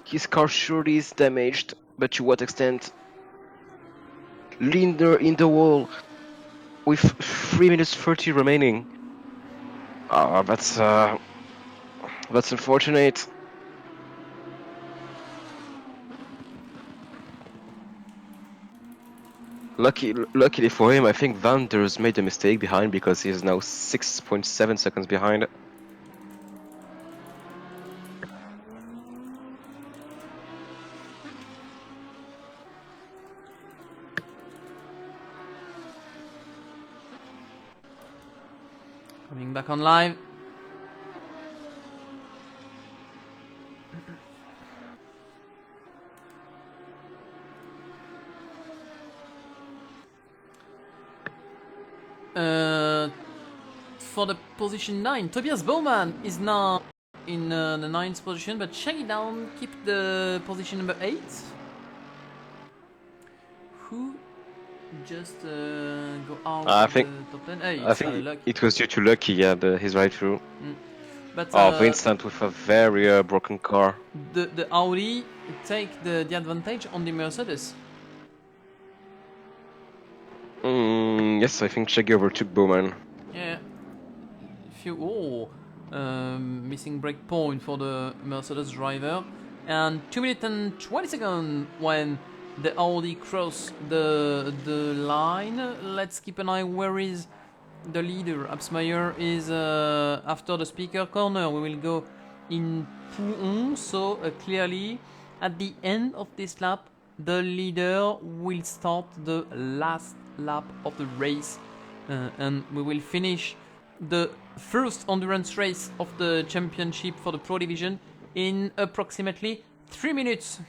His car surely is damaged, but to what extent? Linder in the wall with 3 minutes 30 remaining. That's unfortunate. Luckily for him, I think Van Der's made a mistake behind because he is now 6.7 seconds behind. Coming back on live. For the position 9, Tobias Bowman is now in the 9th position, but Shaggy Down keep the position number 8. Who just go out I of think- the top 10? Hey, I it's think luck. it was due to Lucky, yeah, his right through. But Vincent with a very broken car. the Audi take the advantage on the Mercedes. Yes, I think Shaggy overtook Bowman. Yeah. Missing break point for the Mercedes driver. And 2 minutes and 20 seconds when the Audi cross the line. Let's keep an eye where is the leader. Absmeyer is after the speaker corner. We will go in P1. So clearly at the end of this lap, the leader will start the last lap of the race. And we will finish the first endurance race of the championship for the Pro Division in approximately 3 minutes.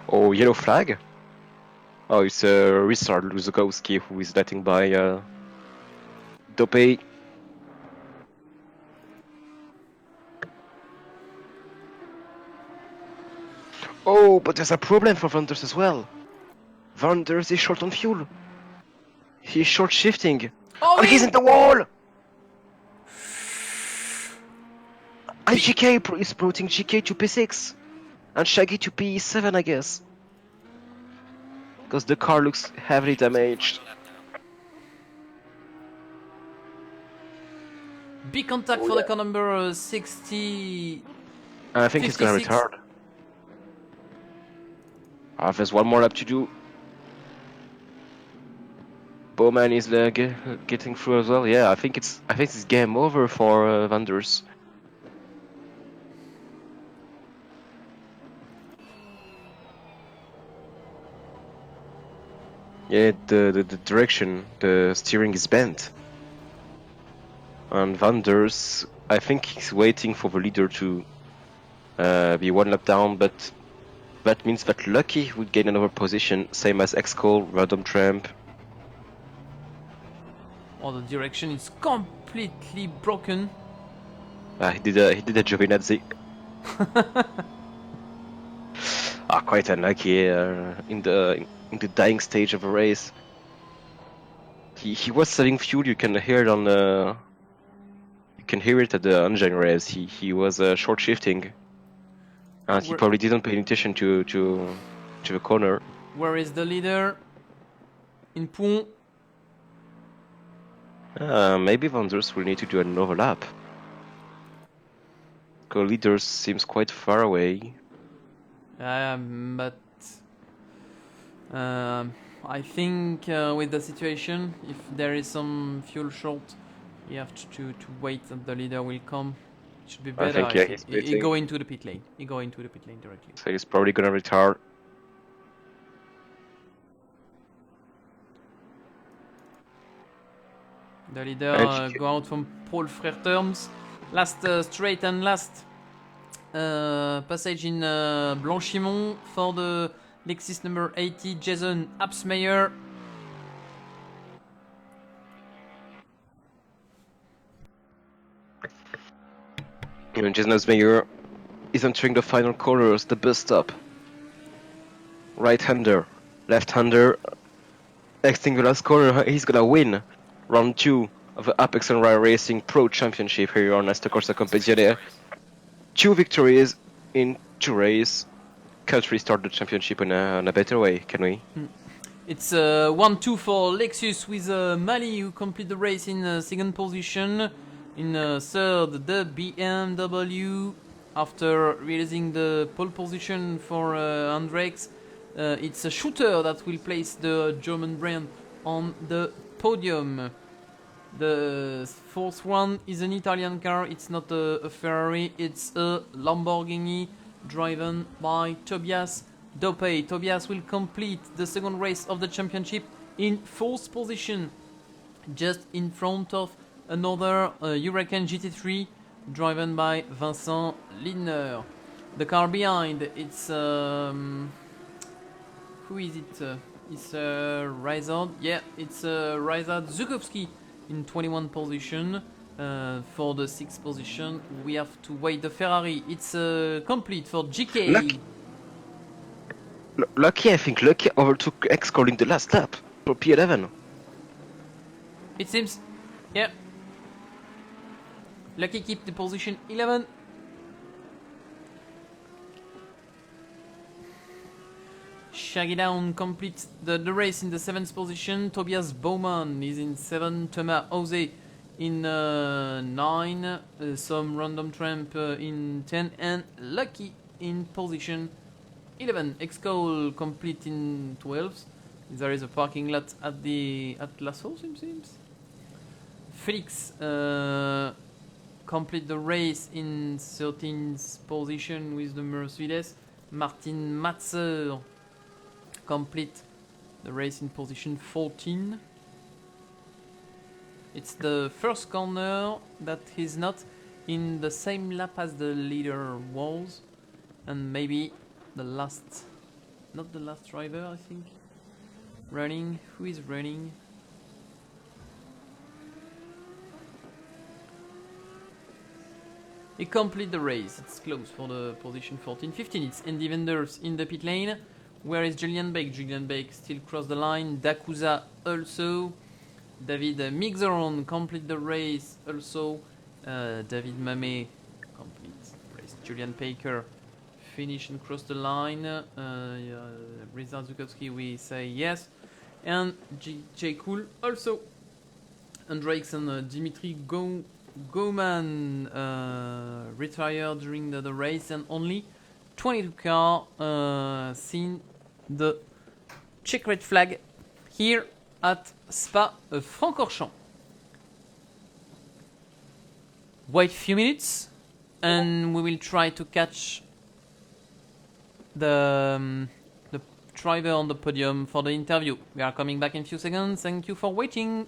Oh, yellow flag? Oh, it's Richard Luzakowski who is letting by Dopey. Oh, but there's a problem for Van Ders as well. Van Ders is short on fuel. He's short shifting. Oh, He's in the wall! And GK is promoting GK to P6. And Shaggy to P7, I guess. Because the car looks heavily damaged. big contact for the car number 60. And I think he's gonna 56. retard. There's one more lap to do. Bowman is getting through as well. Yeah, I think it's game over for Van Ders. Yeah, the direction, the steering is bent. And Van Ders, I think he's waiting for the leader to be one lap down, but that means that Lucky would gain another position, same as X-Cole, Random Tramp. Oh, the direction is completely broken. He did a Giovinazzi. Quite unlucky in the dying stage of a race. He was saving fuel. You can hear it on you can hear it at the engine race. He was short shifting, and he probably didn't pay attention to the corner. Where is the leader? In Pont. Maybe Van Ders will need to do another lap. The leader seems quite far away. But I think with the situation, if there is some fuel short, you have to wait that the leader will come. should be I better. think, I yeah, think he's he pitting. go into the pit lane. He go into the pit lane directly. So he's probably gonna retard. The leader And go out from Paul Frère terms. Last straight and last passage in Blanchimont for the Lexus number 80, Jason Absmeyer. Jason Osmeyer is entering the final corners, the bus stop. Right-hander, left-hander. Exiting the last corner, he's gonna win round 2 of the Apex and Rare Racing Pro Championship here on Assetto Corsa Competizione. 2 victories in 2 races. Can't restart the championship in a better way, can we? It's 1-2 for Lexus with Mali who complete the race in second position. In third, the BMW after releasing the pole position for Andrex. It's a shooter that will place the German brand on the podium. The fourth one is an Italian car. It's not a Ferrari, it's a Lamborghini driven by Tobias Dope. Tobias will complete the second race of the championship in fourth position, just in front of another Huracan GT3 driven by Vincent Lindner. The car behind, it's who is it? It's Ryzard. Yeah, it's Ryzard Zukowski in 21 position. For the 6th position, we have to wait the Ferrari. It's complete for GK. Lucky, I think Lucky overtook X-Call in the last lap for P11. It seems, yeah. Lucky keep the position 11. Shaggy Down completes the race in the 7th position. Tobias Bowman is in 7. Thomas Ose in 9. Some random tramp in 10. And Lucky in position 11. Excol complete in 12th. There is a parking lot at La Source, it seems. Felix complete the race in 13th position with the Mercedes. Martin Matzer complete the race in position 14. It's the first corner that he's not in the same lap as the leader was, and maybe the last, not the last driver, I think. Running, who is running? He complete the race. It's close for the position 14, 15. It's Andy Vendors in the pit lane. Where is Julian Bake? Julian Bake still cross the line. Dakusa also. David Mixeron complete the race also. David Mame complete the race. Julian Baker finish and cross the line. Rizal Zukowski, we say yes. And J. Cool also. Andrex and Dimitri Goman retired during the race, and only 22 car seen the checkered flag here at Spa-Francorchamps. Wait a few minutes and we will try to catch the driver on the podium for the interview. We are coming back in a few seconds. Thank you for waiting.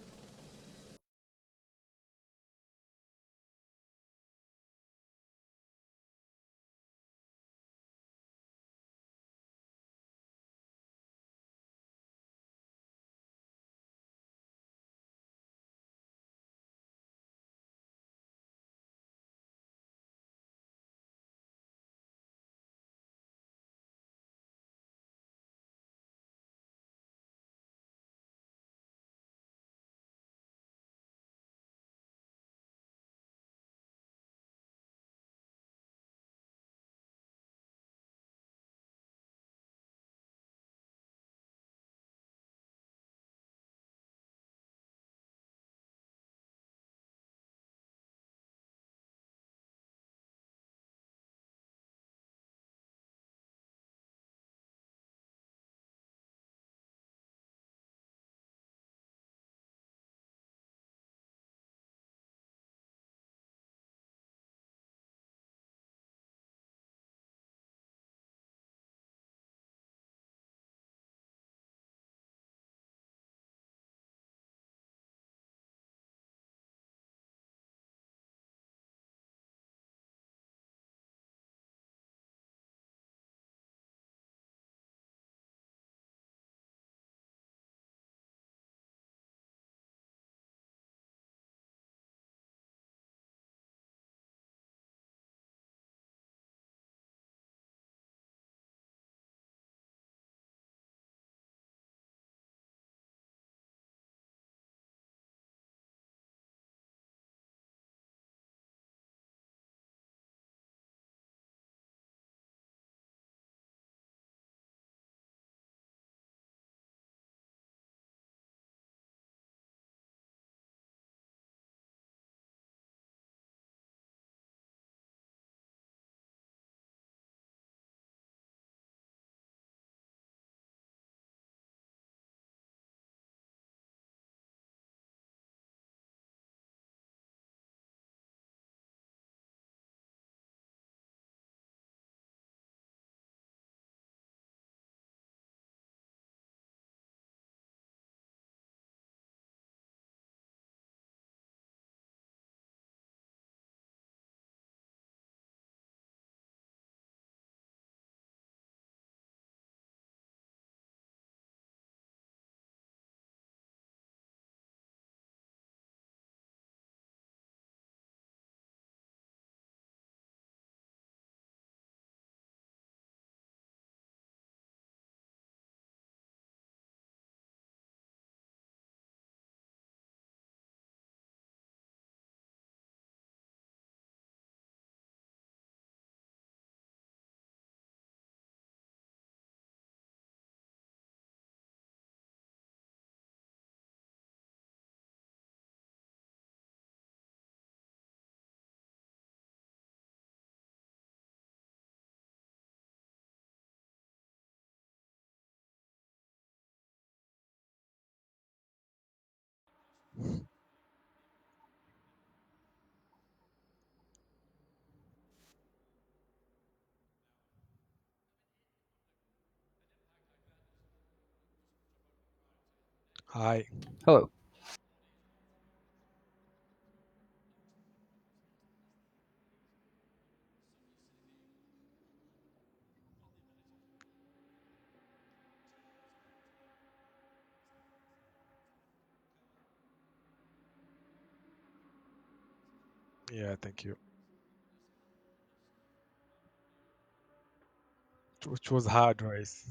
Hi. Hello. Yeah, thank you. Which was hard race.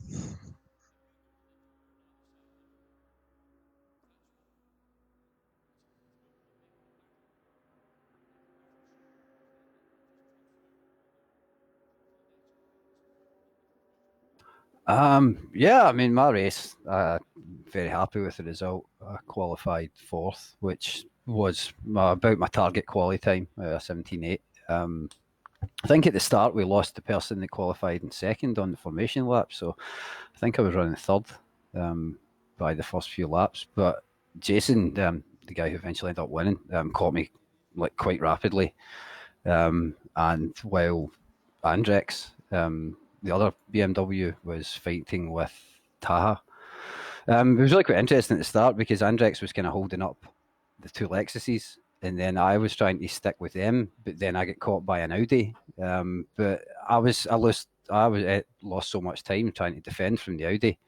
Yeah, I mean, my race, very happy with the result. I qualified fourth, which was about my target quali time, 17.8. I think at the start we lost the person that qualified in second on the formation lap, so I think I was running third by the first few laps. But Jason, the guy who eventually ended up winning, caught me like quite rapidly. And while Andrex, the other BMW, was fighting with Taha. It was really quite interesting at the start because Andrex was kind of holding up the two Lexuses, and then I was trying to stick with them, but then I get caught by an Audi. But I lost so much time trying to defend from the Audi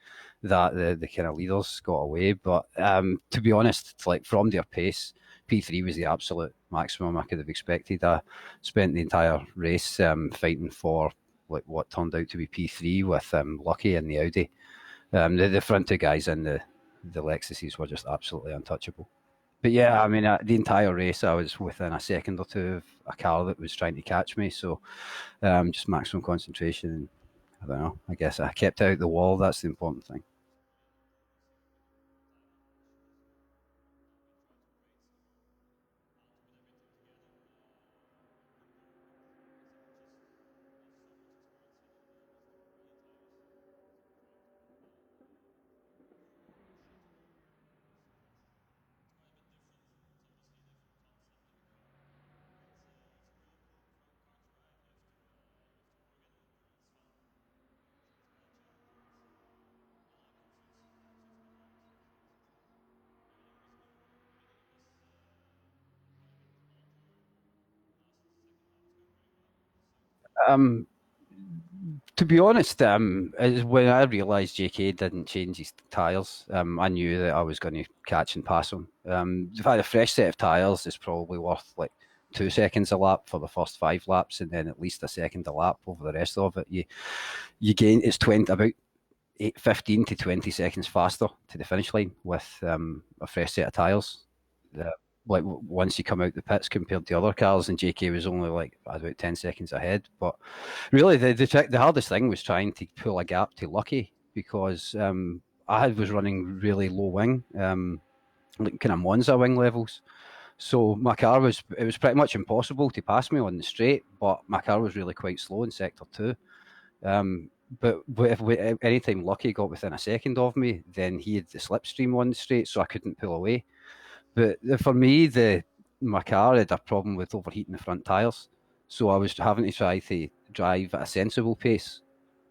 that the kind of leaders got away. But to be honest, like from their pace, P3 was the absolute maximum I could have expected. I spent the entire race fighting for like what turned out to be P3 with Lucky and the Audi. The front two guys in the Lexuses were just absolutely untouchable. But yeah, I mean, the entire race, I was within a second or two of a car that was trying to catch me. So just maximum concentration. And I don't know. I guess I kept out the wall. That's the important thing. Um, to be honest, when I realised JK didn't change his tyres, I knew that I was going to catch and pass him. If I had a fresh set of tyres, it's probably worth like 2 seconds a lap for the first 5 laps, and then at least a second a lap over the rest of it. You gain it's 20 about 15 to 20 seconds faster to the finish line with a fresh set of tyres. Like once you come out the pits compared to other cars, and JK was only like about 10 seconds ahead. But really, the hardest thing was trying to pull a gap to Lucky because I was running really low wing, like kind of Monza wing levels. So my car it was pretty much impossible to pass me on the straight, but my car was really quite slow in sector two. But if anytime Lucky got within a second of me, then he had the slipstream on the straight, so I couldn't pull away. But for me, my car had a problem with overheating the front tyres, so I was having to try to drive at a sensible pace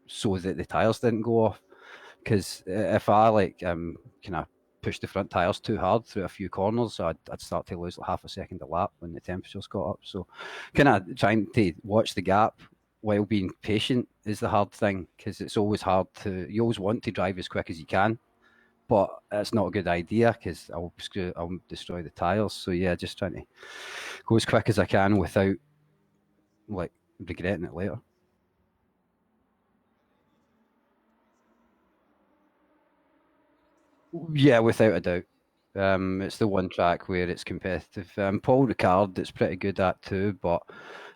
so that the tyres didn't go off. Because if I kind of pushed the front tyres too hard through a few corners, I'd start to lose like half a second a lap when the temperatures got up. So kind of trying to watch the gap while being patient is the hard thing, because it's always hard you always want to drive as quick as you can, but it's not a good idea because I'll destroy the tyres. So yeah, just trying to go as quick as I can without like regretting it later. Yeah, without a doubt. It's the one track where it's competitive. Paul Ricard, it's pretty good at too, but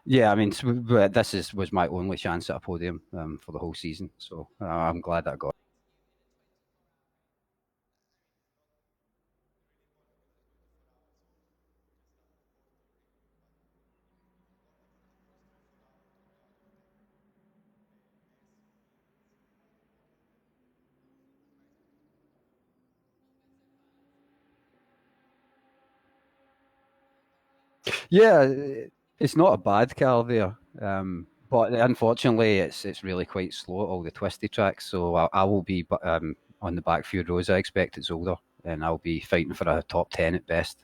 yeah, I mean, but was my only chance at a podium for the whole season, so I'm glad that I got. Yeah, it's not a bad car there, but unfortunately, it's really quite slow at all the twisty tracks. So I will be on the back few rows. I expect it's older, and I'll be fighting for a top 10 at best.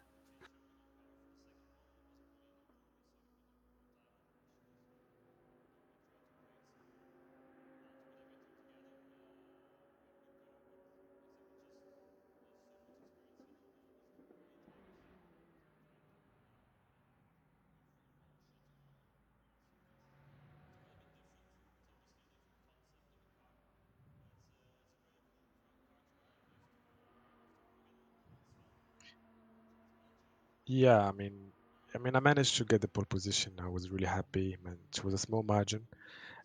Yeah, I managed to get the pole position. I was really happy, man. It was a small margin,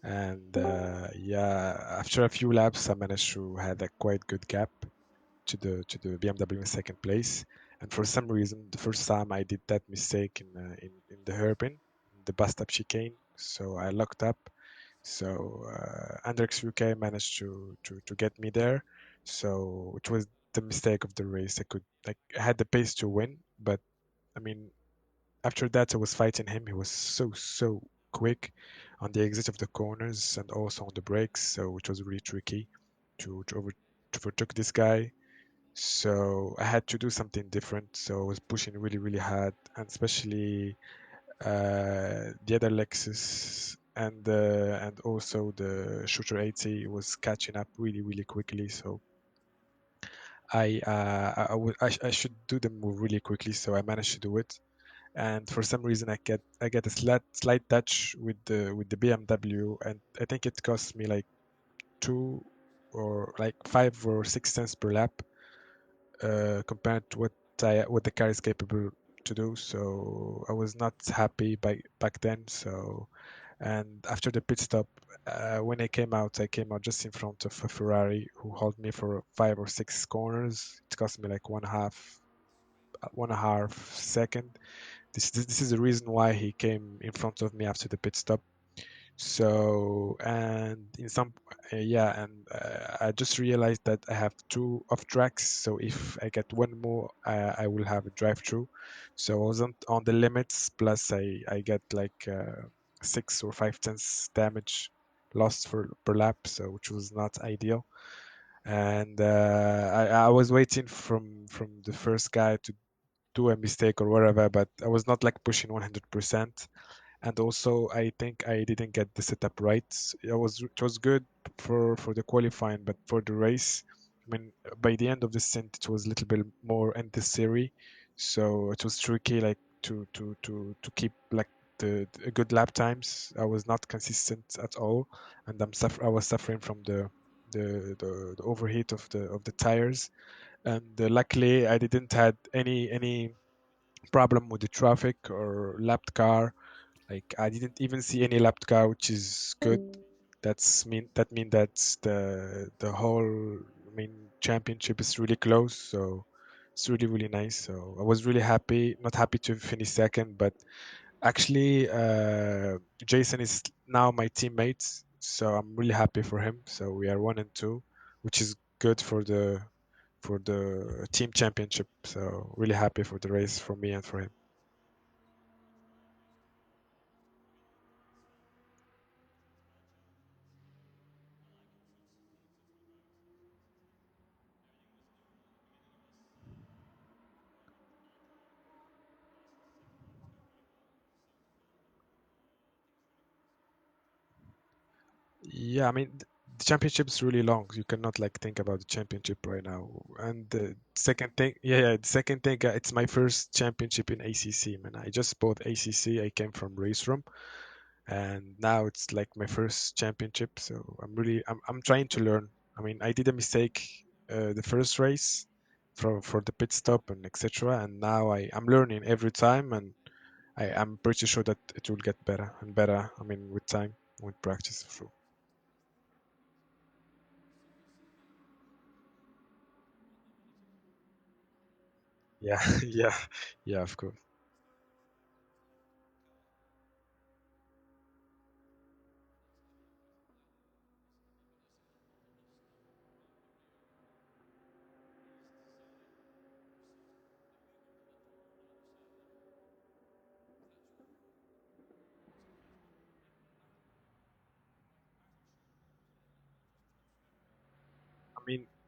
and yeah, after a few laps, I managed to have a quite good gap to the BMW in second place. And for some reason, the first time I did that mistake in the hairpin, the bus stop chicane, so I locked up. So Andrex UK managed to get me there. So it was the mistake of the race. I had the pace to win, but I mean after that I was fighting him. He was so quick on the exit of the corners and also on the brakes, so it was really tricky to overtake this guy. So I had to do something different. So I was pushing really hard, and especially the other Lexus and also the Shooter 80 was catching up really quickly. So I should do the move really quickly. So I managed to do it, and for some reason I get a slight touch with the BMW, and I think it cost me like 5 or 6 cents per lap compared to what the car is capable to do. So I was not happy back then. So and after the pit stop, when I came out just in front of a Ferrari who held me for 5 or 6 corners. It cost me like 1.5 second. This is the reason why he came in front of me after the pit stop. So, and in some, yeah, and I just realized that I have two off tracks. So if I get one more, I will have a drive through. So I wasn't on the limits. Plus, I get like 6 or 5 cents damage lost for per lap, so which was not ideal. And I was waiting from the first guy to do a mistake or whatever, but I was not like pushing 100%. And also I think I didn't get the setup right. It was good for the qualifying, but for the race, by the end of the stint, it was a little bit more unnecessary. So it was tricky, like to keep like the good lap times. I was not consistent at all, and I was suffering from the overheat of the tires. And luckily, I didn't had any problem with the traffic or lapped car. Like I didn't even see any lapped car, which is good. That mean that the whole championship is really close. So it's really nice. So I was really happy. Not happy to finish second, but actually Jason is now my teammate. So I'm really happy for him. So we are 1 and 2, which is good for the team championship. So really happy for the race for me and for him. Yeah, the championship is really long. You cannot like think about the championship right now. And the second thing, yeah, the second thing, it's my first championship in ACC, man. I just bought ACC. I came from Race Room, and now it's like my first championship. So I'm trying to learn. I did a mistake the first race for the pit stop and etc. And now I'm learning every time, and I'm pretty sure that it will get better and better. With time, with practice. So, yeah, yeah, yeah, of course.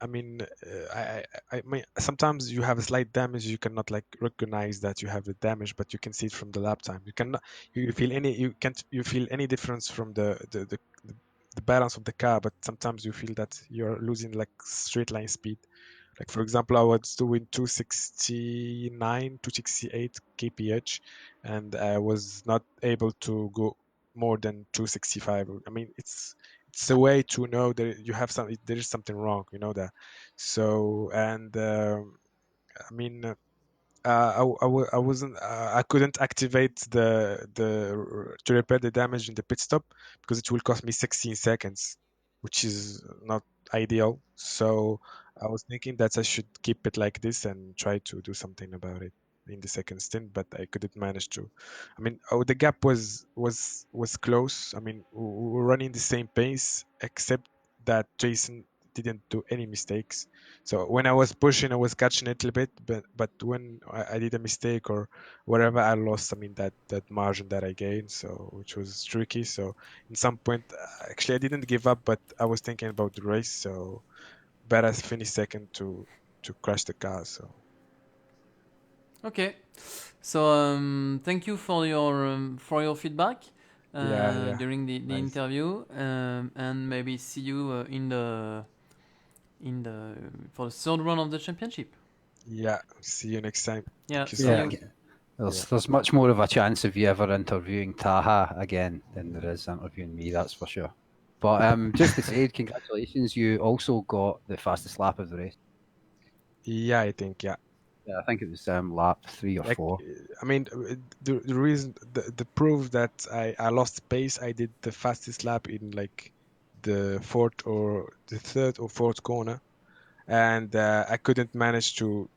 I mean, sometimes you have a slight damage. You cannot like recognize that you have the damage, but you can see it from the lap time. You cannot, you feel any, you can't, you feel any difference from the balance of the car. But sometimes you feel that you're losing like straight line speed. Like for example, I was doing 269, 268 kph, and I was not able to go more than 265. I mean, it's a way to know that you have some, there is something wrong, you know that. So and I mean, I wasn't I couldn't activate to repair the damage in the pit stop because it will cost me 16 seconds, which is not ideal. So I was thinking that I should keep it like this and try to do something about it in the second stint, but I couldn't manage to. I mean, the gap was close. I mean, we were running the same pace, except that Jason didn't do any mistakes. So when I was pushing, I was catching it a little bit, but when I did a mistake or whatever, I lost. I mean that margin that I gained, so which was tricky. So in some point, actually, I didn't give up, but I was thinking about the race. So better finish second to crash the car. So Okay. So thank you for your feedback yeah, during the nice. interview, and maybe see you in the for the third round of the championship. Yeah, see you next time. Yeah, Thank you so see Yeah, you. much. Yeah, there's much more of a chance of you ever interviewing Taha again than there is interviewing me. That's for sure. But just to say, congratulations! You also got the fastest lap of the race. yeah, I think yeah. Yeah, I think it was lap 3 or 4. I mean, the reason, the proof that I lost pace, I did the fastest lap in like the fourth or the third or fourth corner, and I couldn't manage to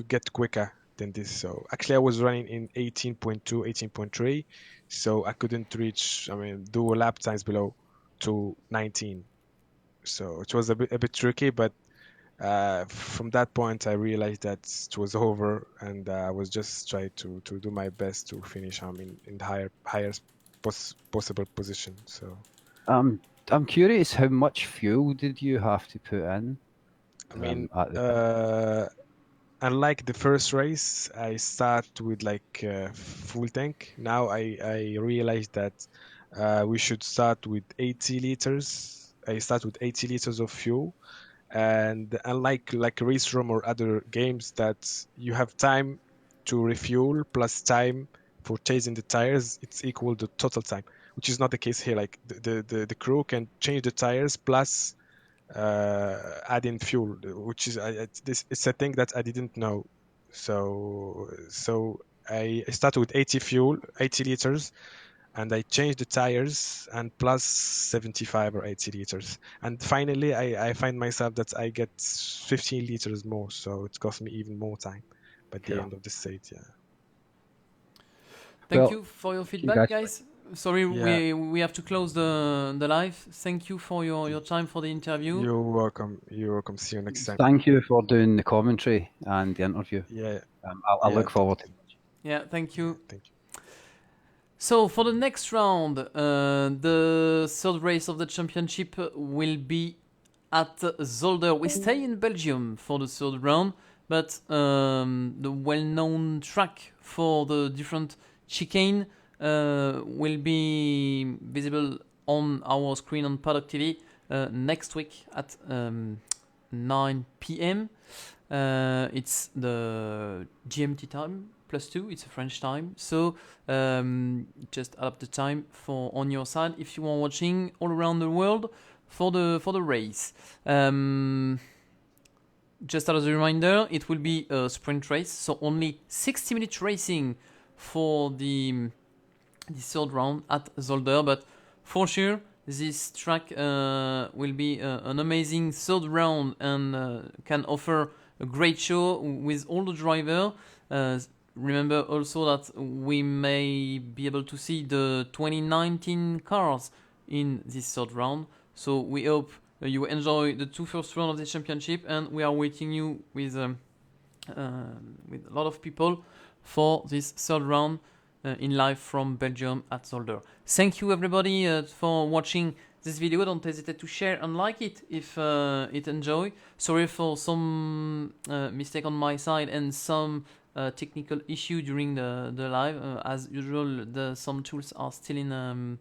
get quicker than this. So actually, I was running in 18.2, 18.3, so I couldn't reach. I mean, do lap times below to 19. So it was a bit tricky, but from that point, I realized that it was over, and I was just trying to do my best to finish. In the highest possible position. So I'm curious, how much fuel did you have to put in I mean, at the time? uh, unlike the first race, I start with like full tank. Now I realized that we should start with 80 liters. I start with 80 liters of fuel, and unlike like race room or other games that you have time to refuel plus time for chasing the tires, it's equal to total time, which is not the case here. Like the crew can change the tires plus add in fuel, which is it's a thing that I didn't know. So I started with 80 fuel, 80 liters, and I changed the tires and plus 75 or 80 liters. And finally, I find myself that I get 15 liters more, so it cost me even more time by the Sure. end of the stage. Yeah, Thank Well, you for your feedback, congratulations. guys. Sorry, yeah. we have to close the live. Thank you for your time for the interview. You're welcome. You're welcome. See you next time. Thank you for doing the commentary and the interview. Yeah, I yeah. look forward to it. Yeah, thank you. Thank you. So for the next round, the third race of the championship will be at Zolder. We stay in Belgium for the third round, but the well-known track for the different chicane will be visible on our screen on Paddock TV next week at 9 p.m. It's the GMT time +2. It's a French time, so just add up the time for on your side if you are watching all around the world for the race. Just as a reminder, it will be a sprint race, so only 60 minutes racing for the third round at Zolder. But for sure, this track will be an amazing third round and can offer a great show with all the drivers. Remember also that we may be able to see the 2019 cars in this third round. So we hope you enjoy the two first rounds of the championship, and we are waiting you with a lot of people for this third round in live from Belgium at Zolder. Thank you everybody for watching this video, don't hesitate to share and like it if it enjoy. Sorry for some mistake on my side and some technical issue during the live. As usual, some tools are still in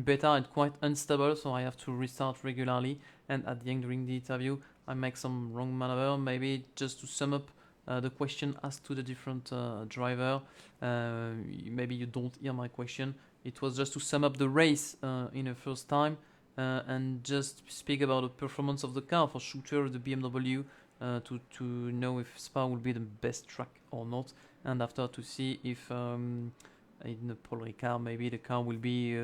beta and quite unstable, so I have to restart regularly. And at the end, during the interview, I make some wrong maneuver. Maybe just to sum up the question asked to the different driver. Maybe you don't hear my question. It was just to sum up the race in the first time and just speak about the performance of the car for Shooter, the BMW, to know if Spa will be the best track or not, and after to see if in the Paul Ricard maybe the car will be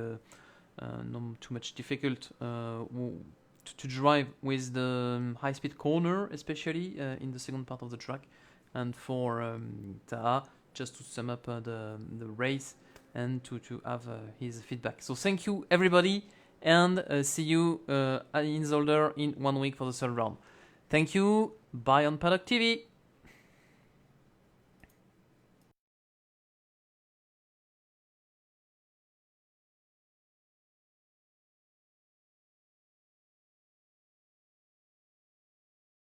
not too much difficult to drive with the high-speed corner, especially in the second part of the track. And for Taha, just to sum up the race and to have his feedback. So thank you everybody, and see you in Zolder in 1 week for the third round. Thank you, bye on Paddock TV.